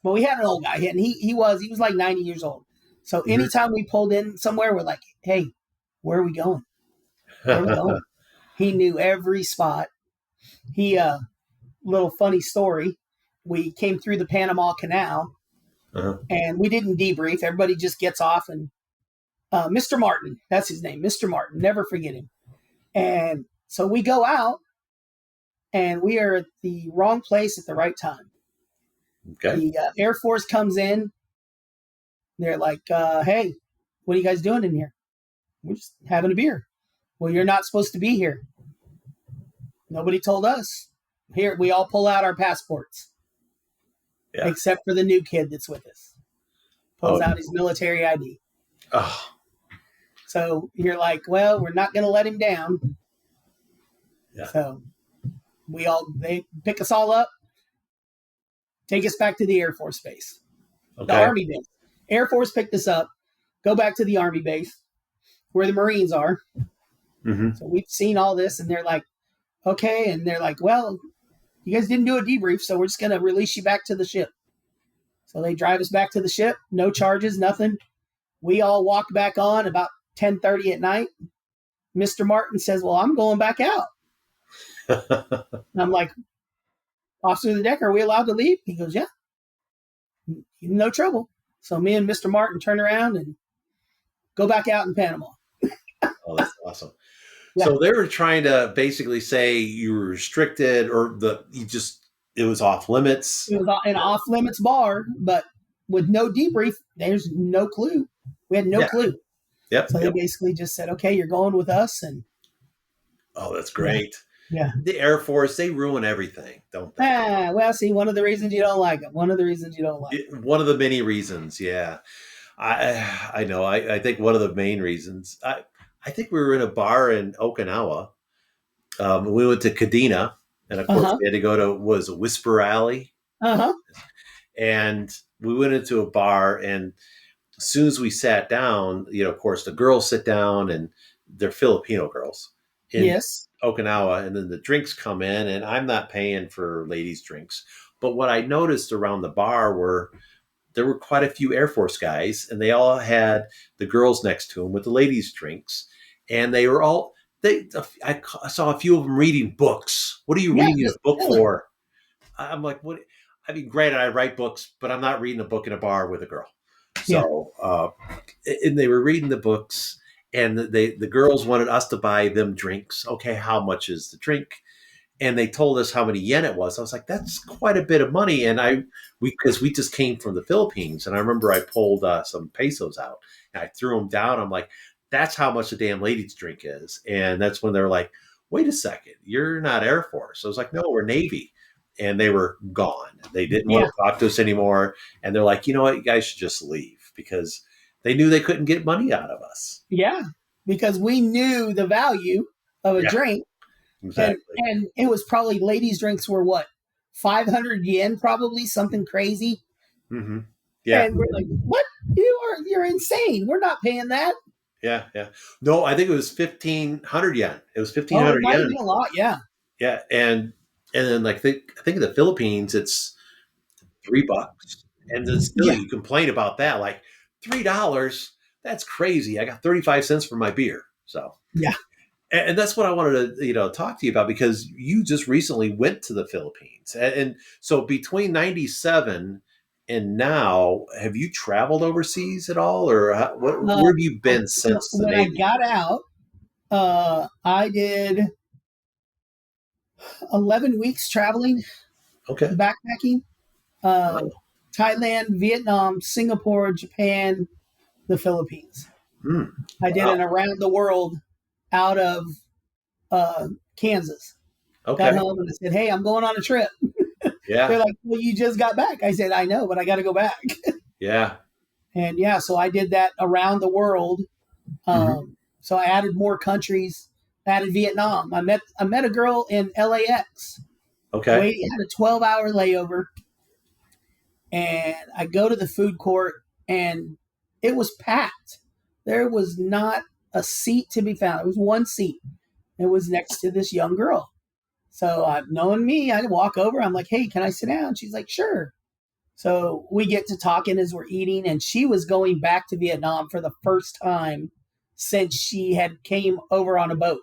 But we had an old guy, and he was like 90 years old. So anytime we pulled in somewhere, we're like, hey, where are we going? Where are we going? He knew every spot. Little funny story. We came through the Panama Canal, and we didn't debrief. Everybody just gets off, and Mr. Martin, that's his name, Mr. Martin, never forget him. And so we go out, and we are at the wrong place at the right time. Okay. The Air Force comes in. They're like, hey, what are you guys doing in here? We're just having a beer. Well, you're not supposed to be here. Nobody told us. Here, we all pull out our passports. Yeah. Except for the new kid that's with us. Pulls out his military ID. Oh. So you're like, well, we're not going to let him down. Yeah. So They pick us all up, take us back to the Air Force base, the Okay. Army base. Air Force picked us up, go back to the Army base where the Marines are. Mm-hmm. So we've seen all this, and they're like, okay. And they're like, well, you guys didn't do a debrief, so we're just going to release you back to the ship. So they drive us back to the ship, no charges, nothing. We all walk back on about 10:30 at night. Mr. Martin says, well, I'm going back out. And I'm like, officer of the deck, are we allowed to leave? He goes, yeah, no trouble. So me and Mr. Martin turn around and go back out in Panama. Oh, that's awesome. Yeah. So they were trying to basically say you were restricted, or it was off limits. It was an off limits bar, but with no debrief, there's no clue. We had no clue. Yep. So they basically just said, okay, you're going with us. And oh, that's great. Yeah. The Air Force, they ruin everything, don't they? Well, see, one of the reasons you don't like them. One of the many reasons, yeah. I know. I think one of the main reasons. I think we were in a bar in Okinawa. We went to Kadena, and of course we had to go to Whisper Alley. And we went into a bar, and as soon as we sat down, of course the girls sit down, and they're Filipino girls in Okinawa, and then the drinks come in, and I'm not paying for ladies' drinks. But what I noticed around the bar there were quite a few Air Force guys, and they all had the girls next to them with the ladies' drinks, and they were all I saw a few of them reading books. What are you reading a book for? I'm like, what? I mean, granted, I write books, but I'm not reading a book in a bar with a girl. So, and they were reading the books, and the girls wanted us to buy them drinks. Okay, how much is the drink? And they told us how many yen it was. I was like, that's quite a bit of money. And because we just came from the Philippines, and I remember I pulled some pesos out and I threw them down. I'm like, that's how much a damn ladies drink is. And that's when they're like, wait a second, you're not Air Force. I was like, no, we're Navy. And they were gone. They didn't want to talk to us anymore. And they're like, you know what, you guys should just leave, because they knew they couldn't get money out of us. Yeah, because we knew the value of a drink. Exactly. And it was probably, ladies' drinks were what, 500 yen, probably, something crazy. Mm-hmm. Yeah. And we're like, what? You're insane. We're not paying that. Yeah, yeah. No, I think it was 1,500 yen. It was 1,500 yen. yen. A lot, yeah. Yeah, and then like I think in the Philippines it's $3, and then still you complain about that, like $3. That's crazy. I got 35 cents for my beer. So and that's what I wanted to talk to you about, because you just recently went to the Philippines, and so between '97 and now, have you traveled overseas at all, or where have you been since the Navy? When I got out, I did 11 weeks traveling, backpacking, Thailand, Vietnam, Singapore, Japan, the Philippines. I did an around the world out of Kansas. Got home and I said, hey, I'm going on a trip. They're like, well, you just got back. I said, I know, but I got to go back. And so I did that around the world. So I added more countries, added Vietnam. I met a girl in LAX. We had a 12-hour layover, and I go to the food court, and it was packed. There was not a seat to be found. There was one seat. It was next to this young girl. So knowing me, I walk over. I'm like, hey, can I sit down? She's like, sure. So we get to talking as we're eating, and she was going back to Vietnam for the first time since she had came over on a boat.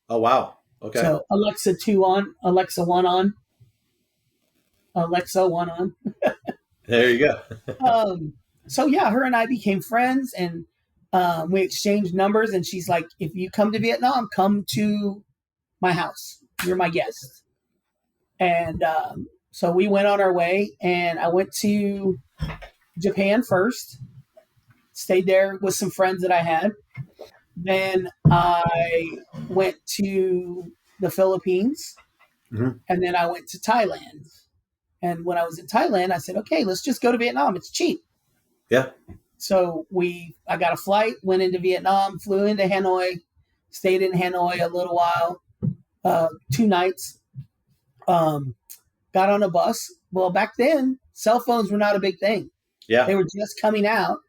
Oh, wow. Okay. So Alexa 2 on, Alexa 1 on, Alexa 1 on. There you go. So her and I became friends, and we exchanged numbers, and she's like, if you come to Vietnam, come to my house. You're my guest. And so we went on our way, and I went to Japan first, stayed there with some friends that I had. Then I went to the Philippines, and then I went to Thailand. And when I was in Thailand, I said, okay, let's just go to Vietnam. It's cheap. Yeah. So I got a flight, went into Vietnam, flew into Hanoi, stayed in Hanoi a little while, 2 nights, got on a bus. Well, back then, cell phones were not a big thing. Yeah. They were just coming out.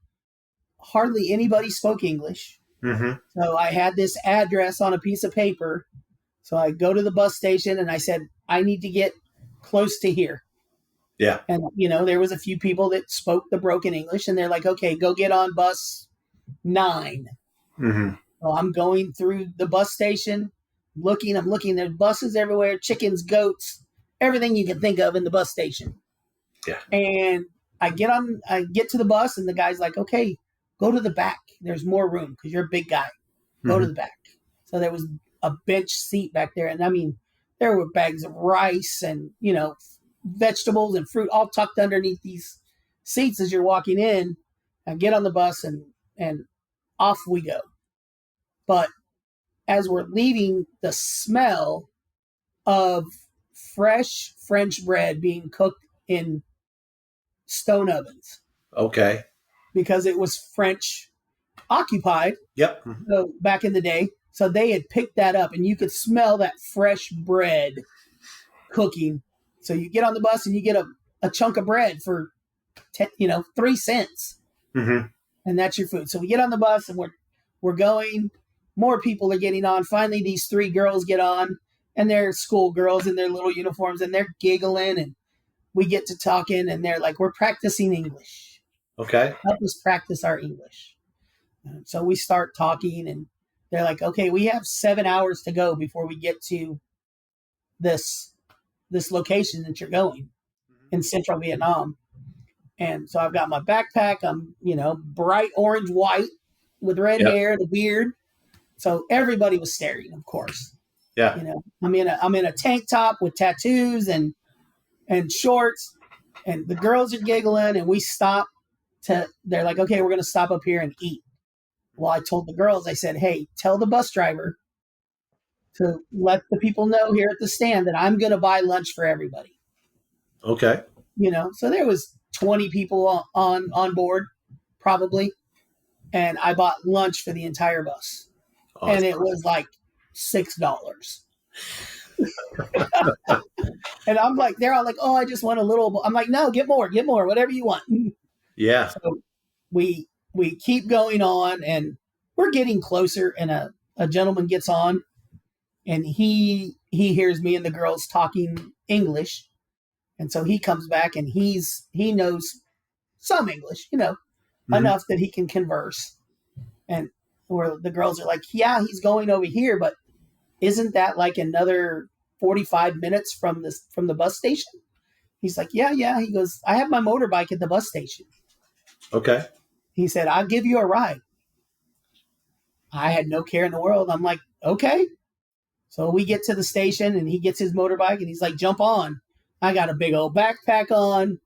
Hardly anybody spoke English. Mm-hmm. So I had this address on a piece of paper. So I go to the bus station and I said, I need to get close to here. Yeah. And, there was a few people that spoke the broken English, and they're like, okay, go get on bus 9. Mm-hmm. So I'm going through the bus station, I'm looking, there's buses everywhere, chickens, goats, everything you can think of in the bus station. Yeah. And I get to the bus, and the guy's like, okay, go to the back. There's more room because you're a big guy. Go to the back. So there was a bench seat back there. And I mean, there were bags of rice and, vegetables and fruit all tucked underneath these seats as you're walking in. I get on the bus and off we go. But as we're leaving, the smell of fresh French bread being cooked in stone ovens. Okay. Because it was French occupied. Yep. So back in the day. So they had picked that up, and you could smell that fresh bread cooking. So you get on the bus and you get a chunk of bread for 3 cents. Mm-hmm. And that's your food. So we get on the bus and we're going. More people are getting on. Finally, these 3 girls get on, and they're schoolgirls in their little uniforms, and they're giggling, and we get to talking, and they're like, we're practicing English. Okay. Help us practice our English. And so we start talking, and they're like, okay, we have 7 hours to go before we get to this location that you're going in central Vietnam. And so I've got my backpack. I'm, bright orange white with red hair and a beard. So everybody was staring, of course. Yeah. I'm in a tank top with tattoos and shorts, and the girls are giggling, and we stop they're like, okay, we're going to stop up here and eat. Well, I told the girls, I said, hey, tell the bus driver to let the people know here at the stand that I'm going to buy lunch for everybody. Okay. So there was 20 people on board, probably. And I bought lunch for the entire bus. Awesome. And it was like $6. And I'm like, they're all like, oh, I just want a little. I'm like, no, get more, whatever you want. Yeah. So we keep going on, and we're getting closer, and a gentleman gets on, and he hears me and the girls talking English. And so he comes back, and he knows some English, enough that he can converse. And where the girls are like, yeah, he's going over here, but isn't that like another 45 minutes from the bus station? He's like, yeah. He goes, I have my motorbike at the bus station. Okay. He said, I'll give you a ride. I had no care in the world. I'm like, okay. So we get to the station, and he gets his motorbike, and he's like, jump on. I got a big old backpack on,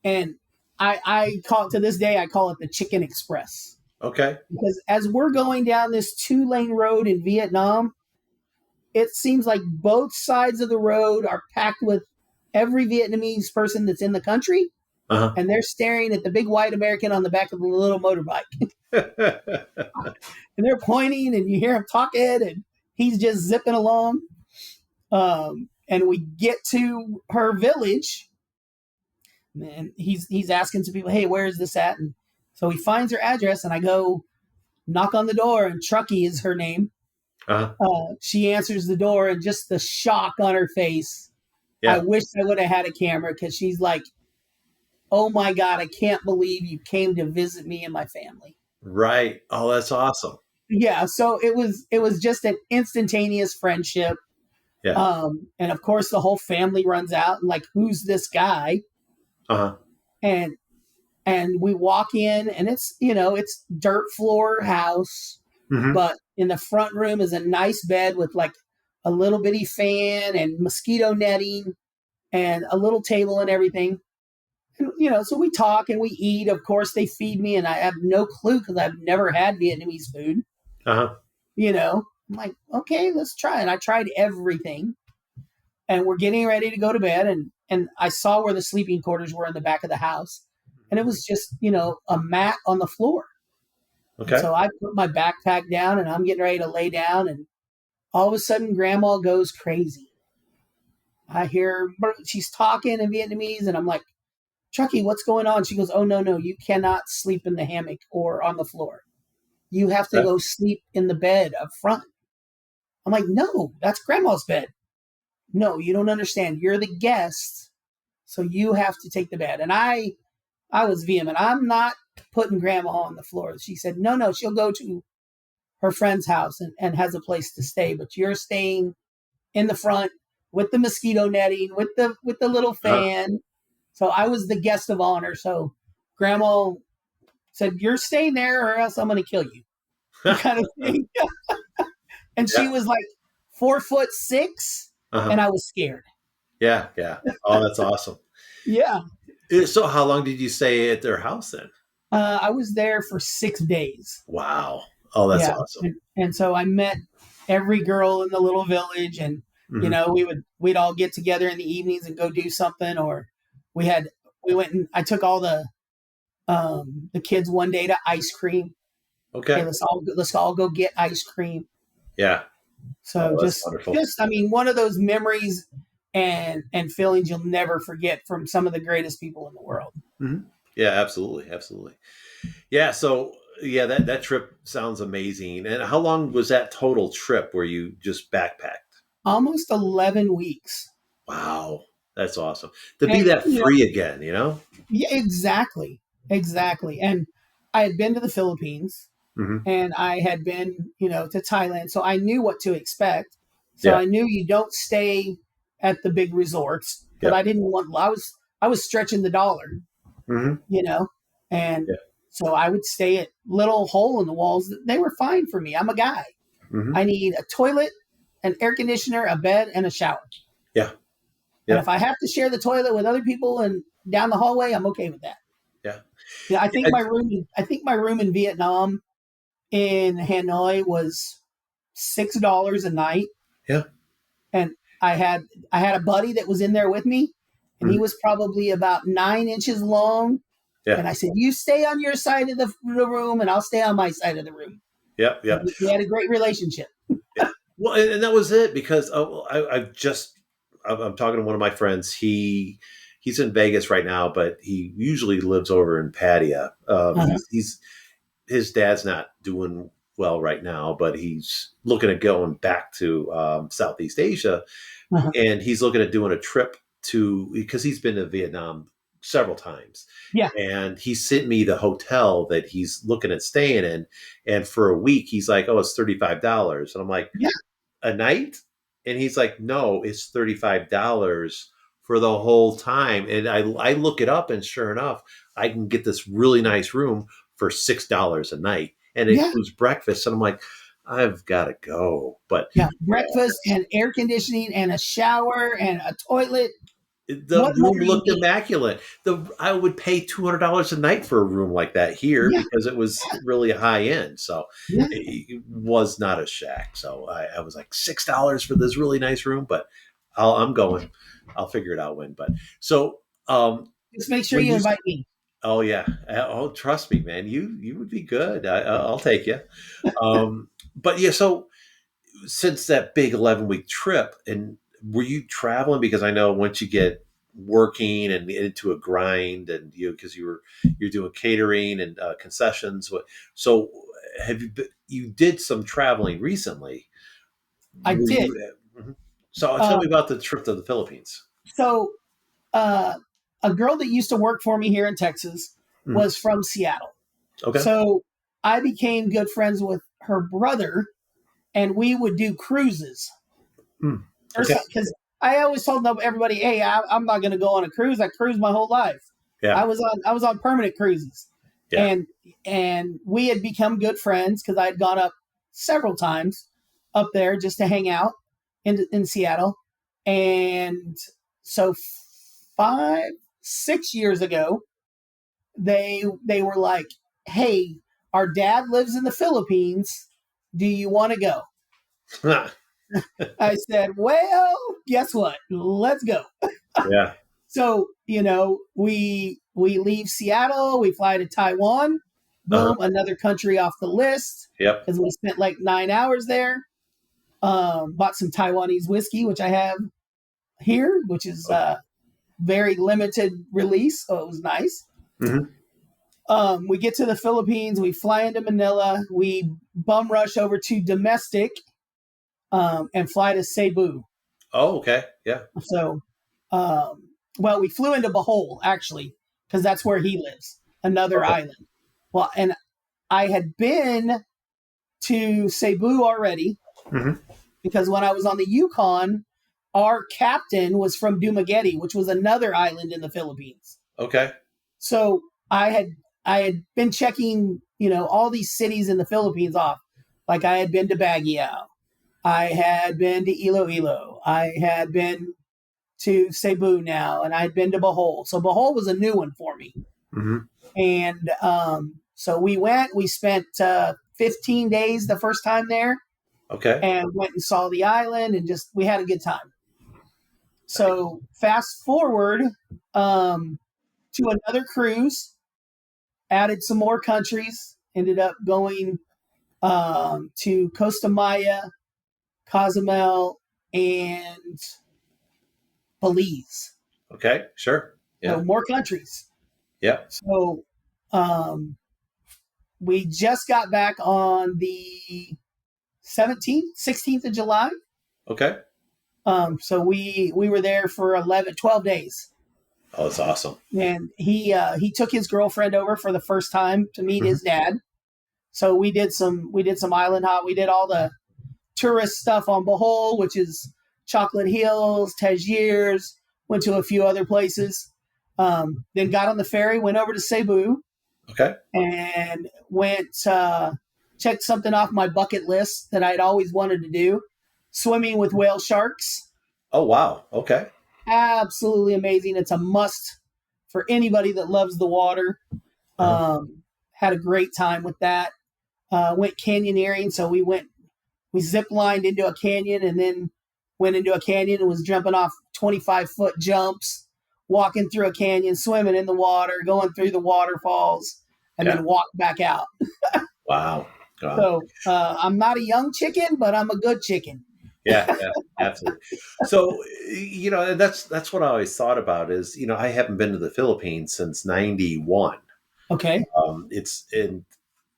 and I call it, to this day, I call it the Chicken Express. Okay. Because as we're going down this 2-lane road in Vietnam, it seems like both sides of the road are packed with every Vietnamese person that's in the country. Uh-huh. And they're staring at the big white American on the back of the little motorbike. And they're pointing, and you hear him talking, and he's just zipping along. And we get to her village, and he's asking some people, hey, where is this at? And so he finds her address, and I go knock on the door, and Truckee is her name. Uh-huh. She answers the door, and just the shock on her face. Yeah. I wish I would have had a camera, because she's like, oh my God, I can't believe you came to visit me and my family. Right. Oh, that's awesome. Yeah. So it was just an instantaneous friendship. Yeah. And of course the whole family runs out and like, who's this guy? Uh-huh. And we walk in, and it's dirt floor house, but in the front room is a nice bed with like a little bitty fan and mosquito netting and a little table and everything. And, so we talk and we eat. Of course, they feed me, and I have no clue because I've never had Vietnamese food. Uh-huh. I'm like, okay, let's try it. I tried everything, and we're getting ready to go to bed. And I saw where the sleeping quarters were in the back of the house, and it was just, a mat on the floor. Okay. And so I put my backpack down, and I'm getting ready to lay down, and all of a sudden, Grandma goes crazy. I hear she's talking in Vietnamese, and I'm like, Chucky, what's going on? She goes, oh, no, you cannot sleep in the hammock or on the floor. You have to Yeah. go sleep in the bed up front. I'm like, no, that's grandma's bed. No, you don't understand. You're the guest, so you have to take the bed. And I was vehement. I'm not putting grandma on the floor. She said, no, she'll go to her friend's house and has a place to stay, but you're staying in the front with the mosquito netting, with the little fan. So I was the guest of honor. So grandma said, you're staying there or else I'm going to kill you. Kind of thing. And she was like 4'6", and I was scared. Yeah. Oh, that's awesome. Yeah. So how long did you stay at their house then? I was there for 6 days. Wow. Oh, that's awesome. And so I met every girl in the little village, and you know, we'd all get together in the evenings and go do something, or we went and I took all the kids one day to ice cream. Okay. Let's all go get ice cream. Yeah. So that's wonderful. I mean, one of those memories and feelings you'll never forget from some of the greatest people in the world. Mm-hmm. Yeah, absolutely. Yeah. So yeah, that trip sounds amazing. And how long was that total trip where you just backpacked? Almost 11 weeks. Wow. That's awesome. To be that free again, you know? Yeah, exactly. And I had been to the Philippines, and I had been, to Thailand. So I knew what to expect. So I knew you don't stay at the big resorts, but I didn't want, I was stretching the dollar, and so I would stay at little hole in the walls. They were fine for me. I'm a guy. I need a toilet, an air conditioner, a bed, and a shower. Yeah. And if I have to share the toilet with other people and down the hallway, I'm okay with that. Yeah. I think my room in Vietnam in Hanoi was $6 a night. Yeah. And I had a buddy that was in there with me, and he was probably about 9 inches long. Yeah. And I said, you stay on your side of the room and I'll stay on my side of the room. Yeah. We had a great relationship. Yeah. Well, and that was it, because I'm talking to one of my friends. He's in Vegas right now, but he usually lives over in Pattaya. His dad's not doing well right now, but he's looking at going back to Southeast Asia, and he's looking at doing a trip because he's been to Vietnam several times. Yeah. And he sent me the hotel that he's looking at staying in, and for a week he's like, oh, it's $35, and I'm like, yeah, a night? And he's like, no, it's $35 for the whole time. And I look it up, and sure enough, I can get this really nice room for $6 a night. And it includes breakfast. And I'm like, I've got to go. But breakfast and air conditioning and a shower and a toilet. The room looked immaculate. I would pay $200 a night for a room like that here because it was really high end. So it was not a shack. So I was like $6 for this really nice room, but I'm going. I'll figure it out when. But so just make sure you invite me. Oh yeah. Oh, trust me, man. You would be good. I'll take you. But yeah. So since that big 11-week trip, and were you traveling? Because I know once you get working and into a grind, and because you're doing catering and concessions. So have you did some traveling recently? I did. So tell me about the trip to the Philippines. So a girl that used to work for me here in Texas was from Seattle. Okay. So I became good friends with her brother, and we would do cruises. Because I always told everybody, hey, I'm not going to go on a cruise. I cruised my whole life. Yeah. I was on permanent cruises. Yeah. And we had become good friends because I had gone up several times up there just to hang out in Seattle. And so 5-6 years ago, they were like, hey, our dad lives in the Philippines. Do you want to go? I said, well, guess what? Let's go. Yeah. So, we leave Seattle, we fly to Taiwan, boom, another country off the list. Yep. Because we spent like 9 hours there. Bought some Taiwanese whiskey, which I have here, which is very limited release, so it was nice. We get to the Philippines, we fly into Manila, we bum rush over to domestic, and fly to Cebu. Oh, okay. Yeah. So, well, we flew into Bohol, actually, because that's where he lives, another island. Well, and I had been to Cebu already, because when I was on the Yukon, our captain was from Dumaguete, which was another island in the Philippines. Okay. So I had been checking, all these cities in the Philippines off. Like I had been to Baguio. I had been to Iloilo. I had been to Cebu now, and I'd been to Bohol. So Bohol was a new one for me. And so we spent 15 days the first time there. Okay. And went and saw the island, and we had a good time. So fast forward to another cruise, added some more countries, ended up going to Costa Maya, Cozumel, and Belize. Okay. Sure. Yeah. So more countries. Yeah. So we just got back on the 16th of July. Okay. So we were there for 12 days. Oh, that's awesome. And he took his girlfriend over for the first time to meet his dad. So we did some island hop. We did all the tourist stuff on Bohol, which is Chocolate Hills, Tangiers, went to a few other places. Then got on the ferry, went over to Cebu. Okay. And went checked something off my bucket list that I'd always wanted to do. Swimming with whale sharks. Oh, wow. Okay. Absolutely amazing. It's a must for anybody that loves the water. Had a great time with that. Went canyoneering. So we zip lined into a canyon and then went into a canyon and was jumping off 25-foot jumps, walking through a canyon, swimming in the water, going through the waterfalls, and then walk back out. Wow. So I'm not a young chicken, but I'm a good chicken. Yeah, absolutely. So, that's what I always thought about is, I haven't been to the Philippines since 91. Okay.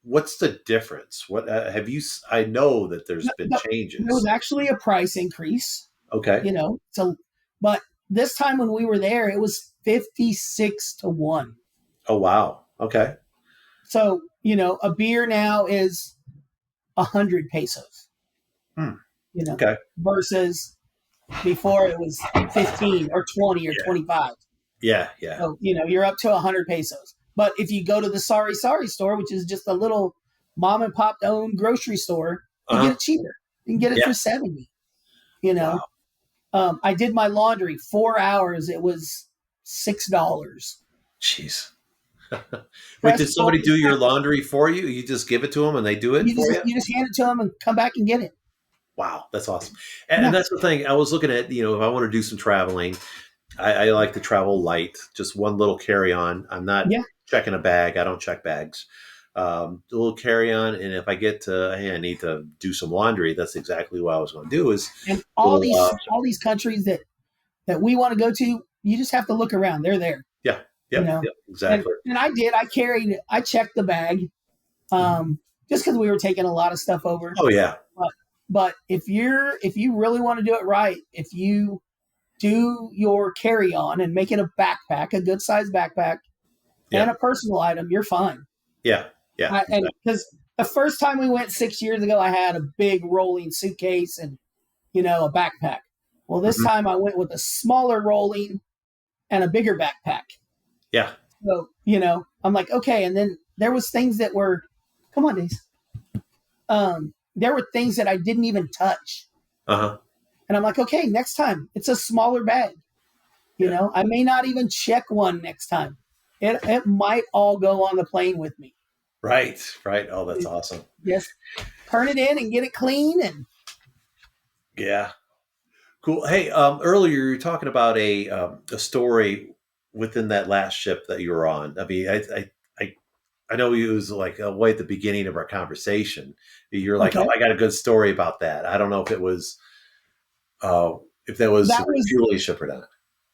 What's the difference? What have you, I know that there's been changes. There was actually a price increase. Okay. But this time when we were there, it was 56-1. Oh, wow. Okay. So, a beer now is 100 pesos. Okay. Versus before it was 15 or 20 or 25. Yeah. So, you're up to 100 pesos. But if you go to the Sari store, which is just a little mom and pop owned grocery store, you get it cheaper. You can get it for 70. Wow. I did my laundry 4 hours. It was $6. Jeez. Wait, did somebody do your laundry for you? You just give it to them and they do it for you? You just hand it to them and come back and get it. Wow, that's awesome. And that's the thing. I was looking at, if I want to do some traveling, I like to travel light, just one little carry-on. I'm not checking a bag. I don't check bags. A little carry-on, and if I get to, hey, I need to do some laundry, that's exactly what I was going to do. And all these countries that we want to go to, you just have to look around. They're there. Yeah, exactly. And I checked the bag, just because we were taking a lot of stuff over. Oh yeah. But if you really want to do it right, if you do your carry-on and make it a backpack, a good sized backpack, and a personal item, you're fine. Yeah. And because the first time we went 6 years ago, I had a big rolling suitcase and a backpack. Well, this time I went with a smaller rolling and a bigger backpack. Yeah. So I'm like, okay. And then there was things that were, come on, Days. There were things that I didn't even touch. And I'm like, okay, next time it's a smaller bag. I may not even check one next time. It might all go on the plane with me. Right. Oh, that's awesome. Yes. Turn it in and get it clean. And yeah. Cool. Hey, earlier you were talking about a story within that last ship that you were on. I mean, I know it was like way at the beginning of our conversation. You're like, oh, I got a good story about that. I don't know if it was If that was That a was refueling ship or not.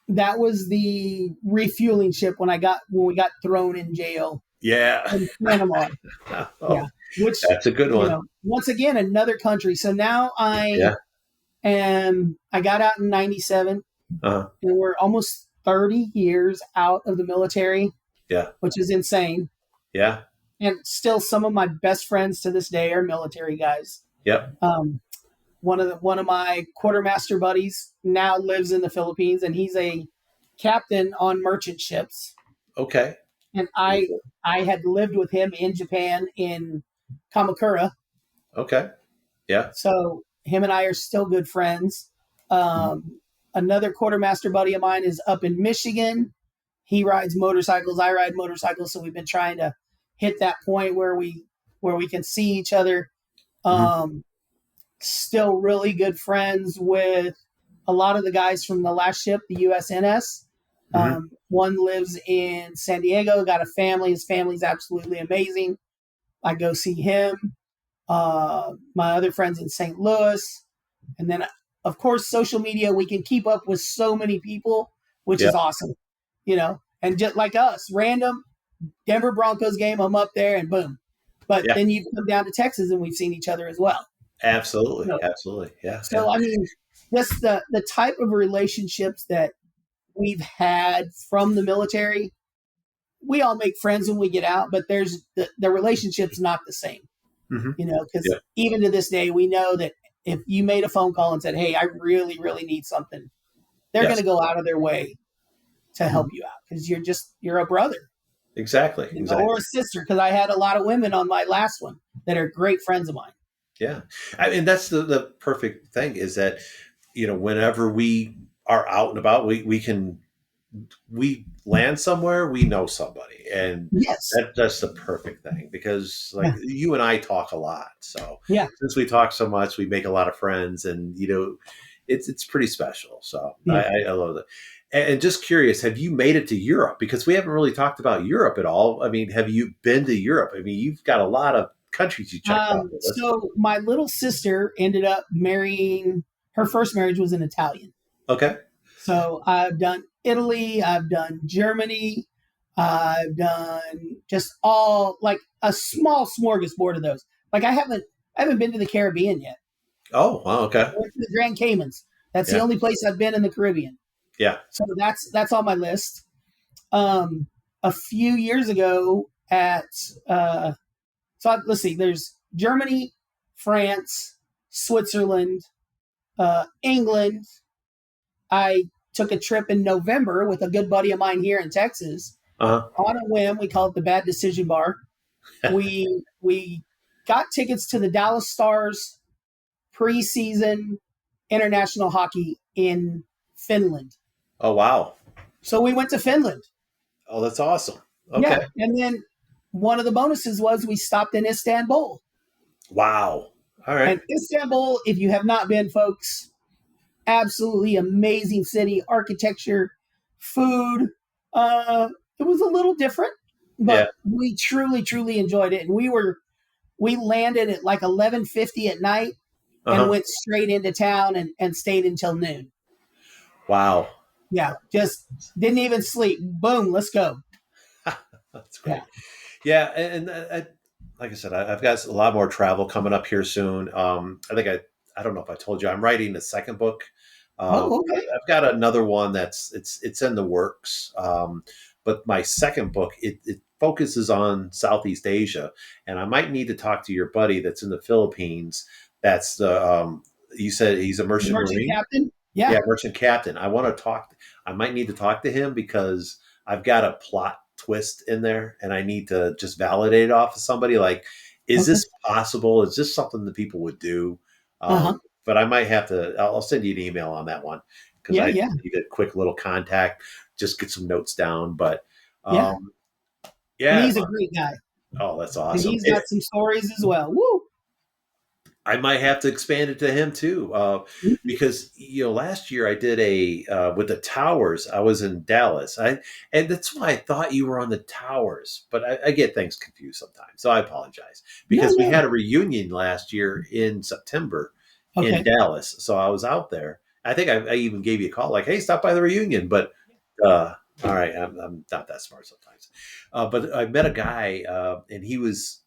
that was the refueling ship when we got thrown in jail Yeah. in Panama. Yeah, Oh, which that's a good one. once again another country. So now Yeah. I got out in '97, Uh-huh. and we're almost 30 years out of the military, Yeah. which is insane. Yeah. And still, some of my best friends to this day are military guys. Yep. One of my quartermaster buddies now lives in the Philippines, and he's a captain on merchant ships. Okay. And I had lived with him in Japan in Kamakura, Okay. Yeah. so him and I are still good friends. Another quartermaster buddy of mine is up in Michigan. He rides motorcycles. I ride motorcycles, so we've been trying to hit that point where we can see each other. Still really good friends with a lot of the guys from the last ship, the USNS. One lives in San Diego, got a family. His family's absolutely amazing. I go see him. My other friends in St. Louis. And then, of course, social media, we can keep up with so many people, which is awesome. And just like us, random Denver Broncos game, I'm up there and boom. But then you come down to Texas and we've seen each other as well. Absolutely. Absolutely. Yeah. So, I mean, just the type of relationships that we've had from the military, we all make friends when we get out, but there's the relationship's not the same, because even to this day, we know that if you made a phone call and said, hey, I really, really need something, they're going to go out of their way to help you out because you're a brother. Exactly. Or a sister, because I had a lot of women on my last one that are great friends of mine. Yeah. I mean, that's the perfect thing is that, whenever we are out and about, we land somewhere, we know somebody. And that's the perfect thing because you and I talk a lot. So since we talk so much, we make a lot of friends and, it's pretty special. So I love that. And just curious, have you made it to Europe? Because we haven't really talked about Europe at all. I mean, have you been to Europe? I mean, you've got a lot of countries you checked out. So my little sister ended up marrying, her first marriage was an Italian. Okay. So I've done Italy, I've done Germany, I've done just all like a small smorgasbord of those. Like I haven't been to the Caribbean yet. Oh, wow, okay. I went to the Grand Caymans. That's the only place I've been in the Caribbean. Yeah. So that's on my list. A few years ago let's see, there's Germany, France, Switzerland, England. I took a trip in November with a good buddy of mine here in Texas. On a whim, we call it the Bad Decision Bar. We got tickets to the Dallas Stars preseason international hockey in Finland. Oh, wow. So we went to Finland. Oh, that's awesome. Okay. Yeah. And then one of the bonuses was we stopped in Istanbul. Wow. All right. And Istanbul, if you have not been, folks, absolutely amazing city, architecture, food. It was a little different, but we truly, truly enjoyed it. And we landed at like 11:50 at night and went straight into town and stayed until noon. Wow. Yeah, just didn't even sleep. Boom, let's go. That's great. Yeah, and like I said, I've got a lot more travel coming up here soon. I think I don't know if I told you, I'm writing a second book. Okay. I've got another one it's in the works. But my second book, it focuses on Southeast Asia, and I might need to talk to your buddy that's in the Philippines. That's the you said he's a merchant marine captain. Yeah, merchant captain. I might need to talk to him because I've got a plot twist in there and I need to just validate it off of somebody. Like, is this possible? Is this something that people would do? But I might have to, I'll send you an email on that one because I need a quick little contact, just get some notes down. But and he's a great guy. Oh, that's awesome. And he's got some stories as well. Woo! I might have to expand it to him too, because last year I did with the towers. I was in Dallas, and that's why I thought you were on the towers, but I get things confused sometimes, so I apologize because we had a reunion last year in September in Dallas, so I was out there. I think I even gave you a call, like, hey, stop by the reunion. But all right, I'm not that smart sometimes. But I met a guy, and he lives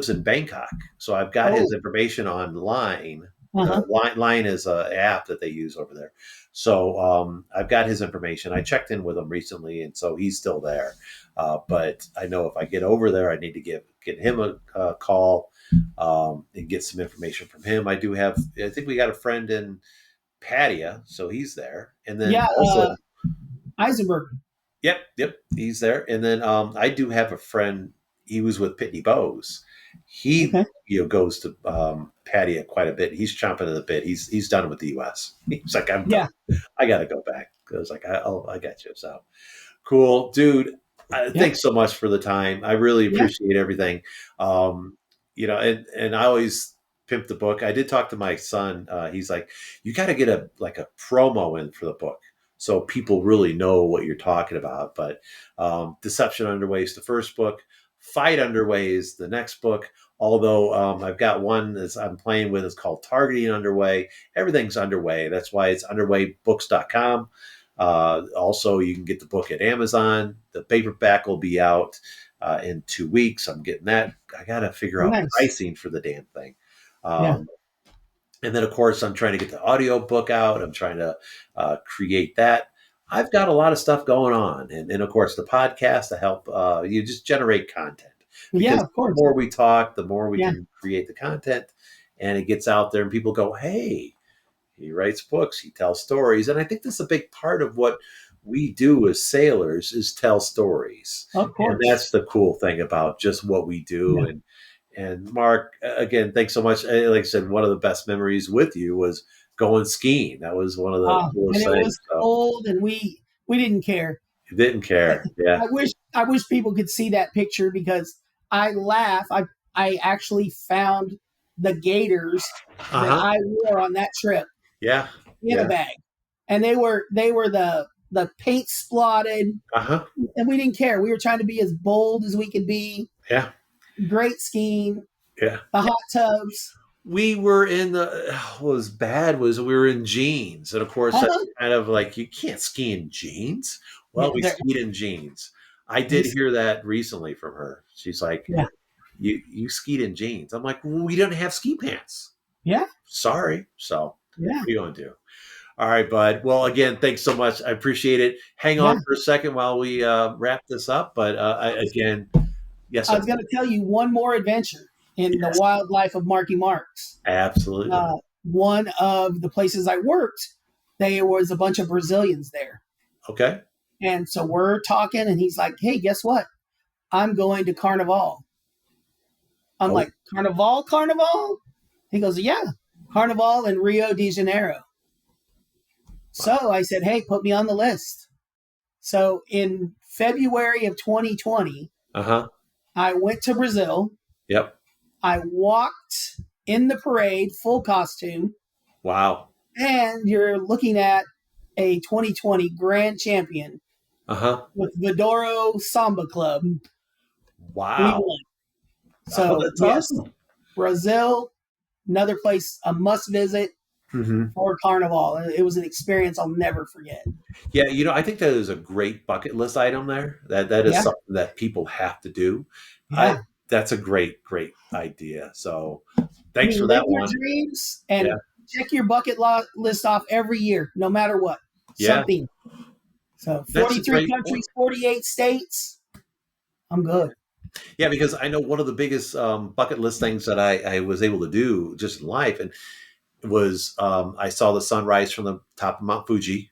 in Bangkok, so I've got Oh, his information online. uh-huh. Line is an app that they use over there. So I've got his information. I checked in with him recently, and so he's still there. But I know if I get over there, I need to get him a call and get some information from him. I think we got a friend in Patia, so he's there. And then Yeah, also, Eisenberg. yep, he's there. And then I do have a friend. He was with Pitney Bowes. He Okay. goes to Patia quite a bit. He's chomping at the bit. He's done with the U.S. He's like, I'm done. Yeah. I got to go back. I was like, I got you. So cool, dude. Yeah. Thanks so much for the time. I really Yeah. appreciate everything. And I always pimp the book. I did talk to my son. He's like, you got to get a promo in for the book, so people really know what you're talking about. But Deception Underway is the first book. Fight Underway is the next book. Although I've got one that I'm playing with. It's called Targeting Underway. Everything's underway. That's why it's underwaybooks.com. Also, you can get the book at Amazon. The paperback will be out in 2 weeks. I'm getting that. I got to figure out Nice. pricing for the damn thing. Yeah. And then, of course, I'm trying to get the audio book out. I'm trying to create that. I've got a lot of stuff going on. And of course, the podcast to help you just generate content. Yeah, Because of course. the more we talk, the more we Yeah. can create the content. And it gets out there and people go, hey, he writes books, he tells stories. And I think that's a big part of what we do as sailors is tell stories. Of And course. that's the cool thing about just what we do. Yeah. And Mark, again, thanks so much. Like I said, one of the best memories with you was going skiing. That was one of the And coolest it things. was So cold, and we didn't care. you didn't care. Yeah. I wish people could see that picture because I laugh. I actually found the gaiters that Uh-huh. I wore on that trip Yeah. in a bag, and they were the paint splotted, Uh-huh. and we didn't care. We were trying to be as bold as we could be. Yeah. Great skiing, Yeah. the hot tubs. We were what was bad was we were in jeans. And of course, that's Uh-huh. kind of like, you can't ski in jeans. Yeah, Well, we skied in jeans. I did Nice. hear that recently from her. She's like, Yeah. you skied in jeans. I'm like, well, we didn't have ski pants. Yeah. Sorry. So Yeah. what are you going to do? All right, bud. Well, again, thanks so much. I appreciate it. Hang on Yeah. for a second while we wrap this up. But again, yes, I sir. was going to tell you one more adventure in the Yes, wildlife of Marky Marx. absolutely. One of the places I worked, there was a bunch of Brazilians there. Okay. And so we're talking, and he's like, hey, guess what? I'm going to Carnival. I'm like, Carnival? He goes, yeah, Carnival in Rio de Janeiro. So I said, hey, put me on the list. So in February of 2020, Uh-huh. I went to Brazil. Yep. I walked in the parade, full costume, Wow. and you're looking at a 2020 grand champion Uh-huh. with Vadoro Samba Club. We Wow. won. Oh, So that's yes, awesome. Brazil, another place, a must visit Mm-hmm. for Carnival. It was an experience I'll never forget. Yeah, I think that is a great bucket list item there. That is Yeah. something that people have to do. Yeah. That's a great idea. So I thanks mean, for live that your one. dreams and Yeah. check your bucket list off every year, no matter what. Yeah. Something. So That's a 43 great countries, 48 states. I'm good. Yeah, because I know one of the biggest bucket list things that I was able to do just in life, and was I saw the sunrise from the top of Mount Fuji.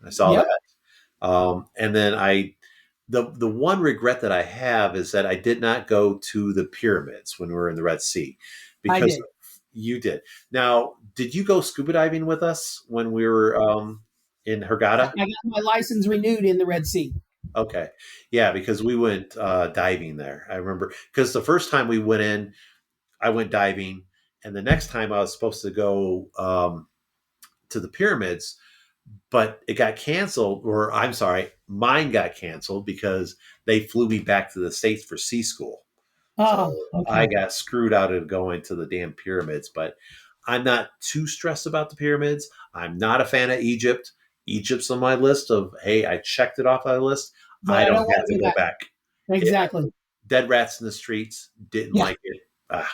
I saw Yep. that, and then the one regret that I have is that I did not go to the pyramids when we were in the Red Sea, I because did. you did. Now, did you go scuba diving with us when we were in Hurghada? I got my license renewed in the Red Sea. Okay. Yeah, because we went diving there. I remember because the first time we went in, I went diving, and the next time I was supposed to go to the pyramids, but it got canceled, or I'm sorry, mine got canceled because they flew me back to the States for sea school. Oh, So okay. I got screwed out of going to the damn pyramids, but I'm not too stressed about the pyramids. I'm not a fan of Egypt. Egypt's on my list of, hey, I checked it off my list. But I I don't don't want have to to go go back. back. Yeah, Exactly. dead rats in the streets. Didn't Yeah. like it.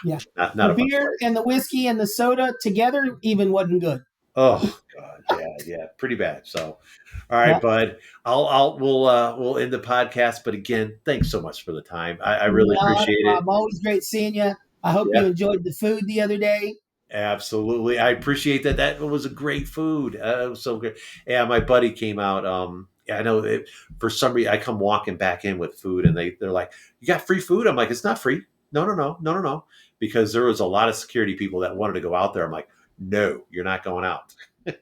Yeah. Not The a fun beer and the whiskey and the soda together even wasn't good. Oh God, yeah, pretty bad. So, all right, Yeah. bud, we'll end the podcast. But again, thanks so much for the time. I really Not a appreciate it. problem. Always great seeing you. I hope Yeah, you enjoyed the food the other day. absolutely. I appreciate that. That was a great food. It was so good. Yeah, my buddy came out. Yeah, I know it, for some reason I come walking back in with food, and they're like, "You got free food?" I'm like, "It's not free. No," because there was a lot of security people that wanted to go out there. I'm like, "No, you're not going out."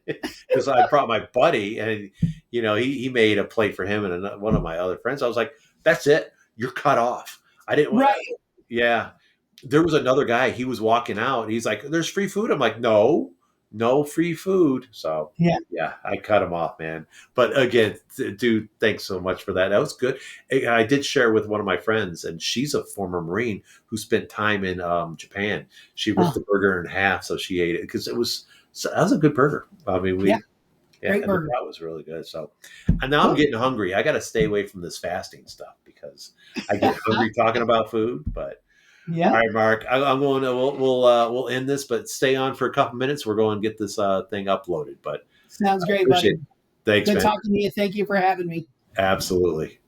Because I brought my buddy, and he made a plate for him and one of my other friends. I was like, "That's it. You're cut off." I didn't want. Right. Yeah, there was another guy. He was walking out. He's like, "There's free food." I'm like, "No, no free food." So Yeah. yeah, I cut him off, man. But again, dude, thanks so much for that. That was good. I did share with one of my friends, and she's a former Marine who spent time in Japan. She ripped Oh, the burger in half, so she ate it because that was a good burger. I mean, yeah. Great and burger. that was really good. So, and now I'm getting hungry. I got to stay away from this fasting stuff because I get hungry talking about food. But Yeah. all right, Mark, I'm going to we'll end this, but stay on for a couple minutes. We're going to get this thing uploaded. But Sounds I great, appreciate buddy. it. Thanks, Good man. talking to you. Thank you for having me. Absolutely.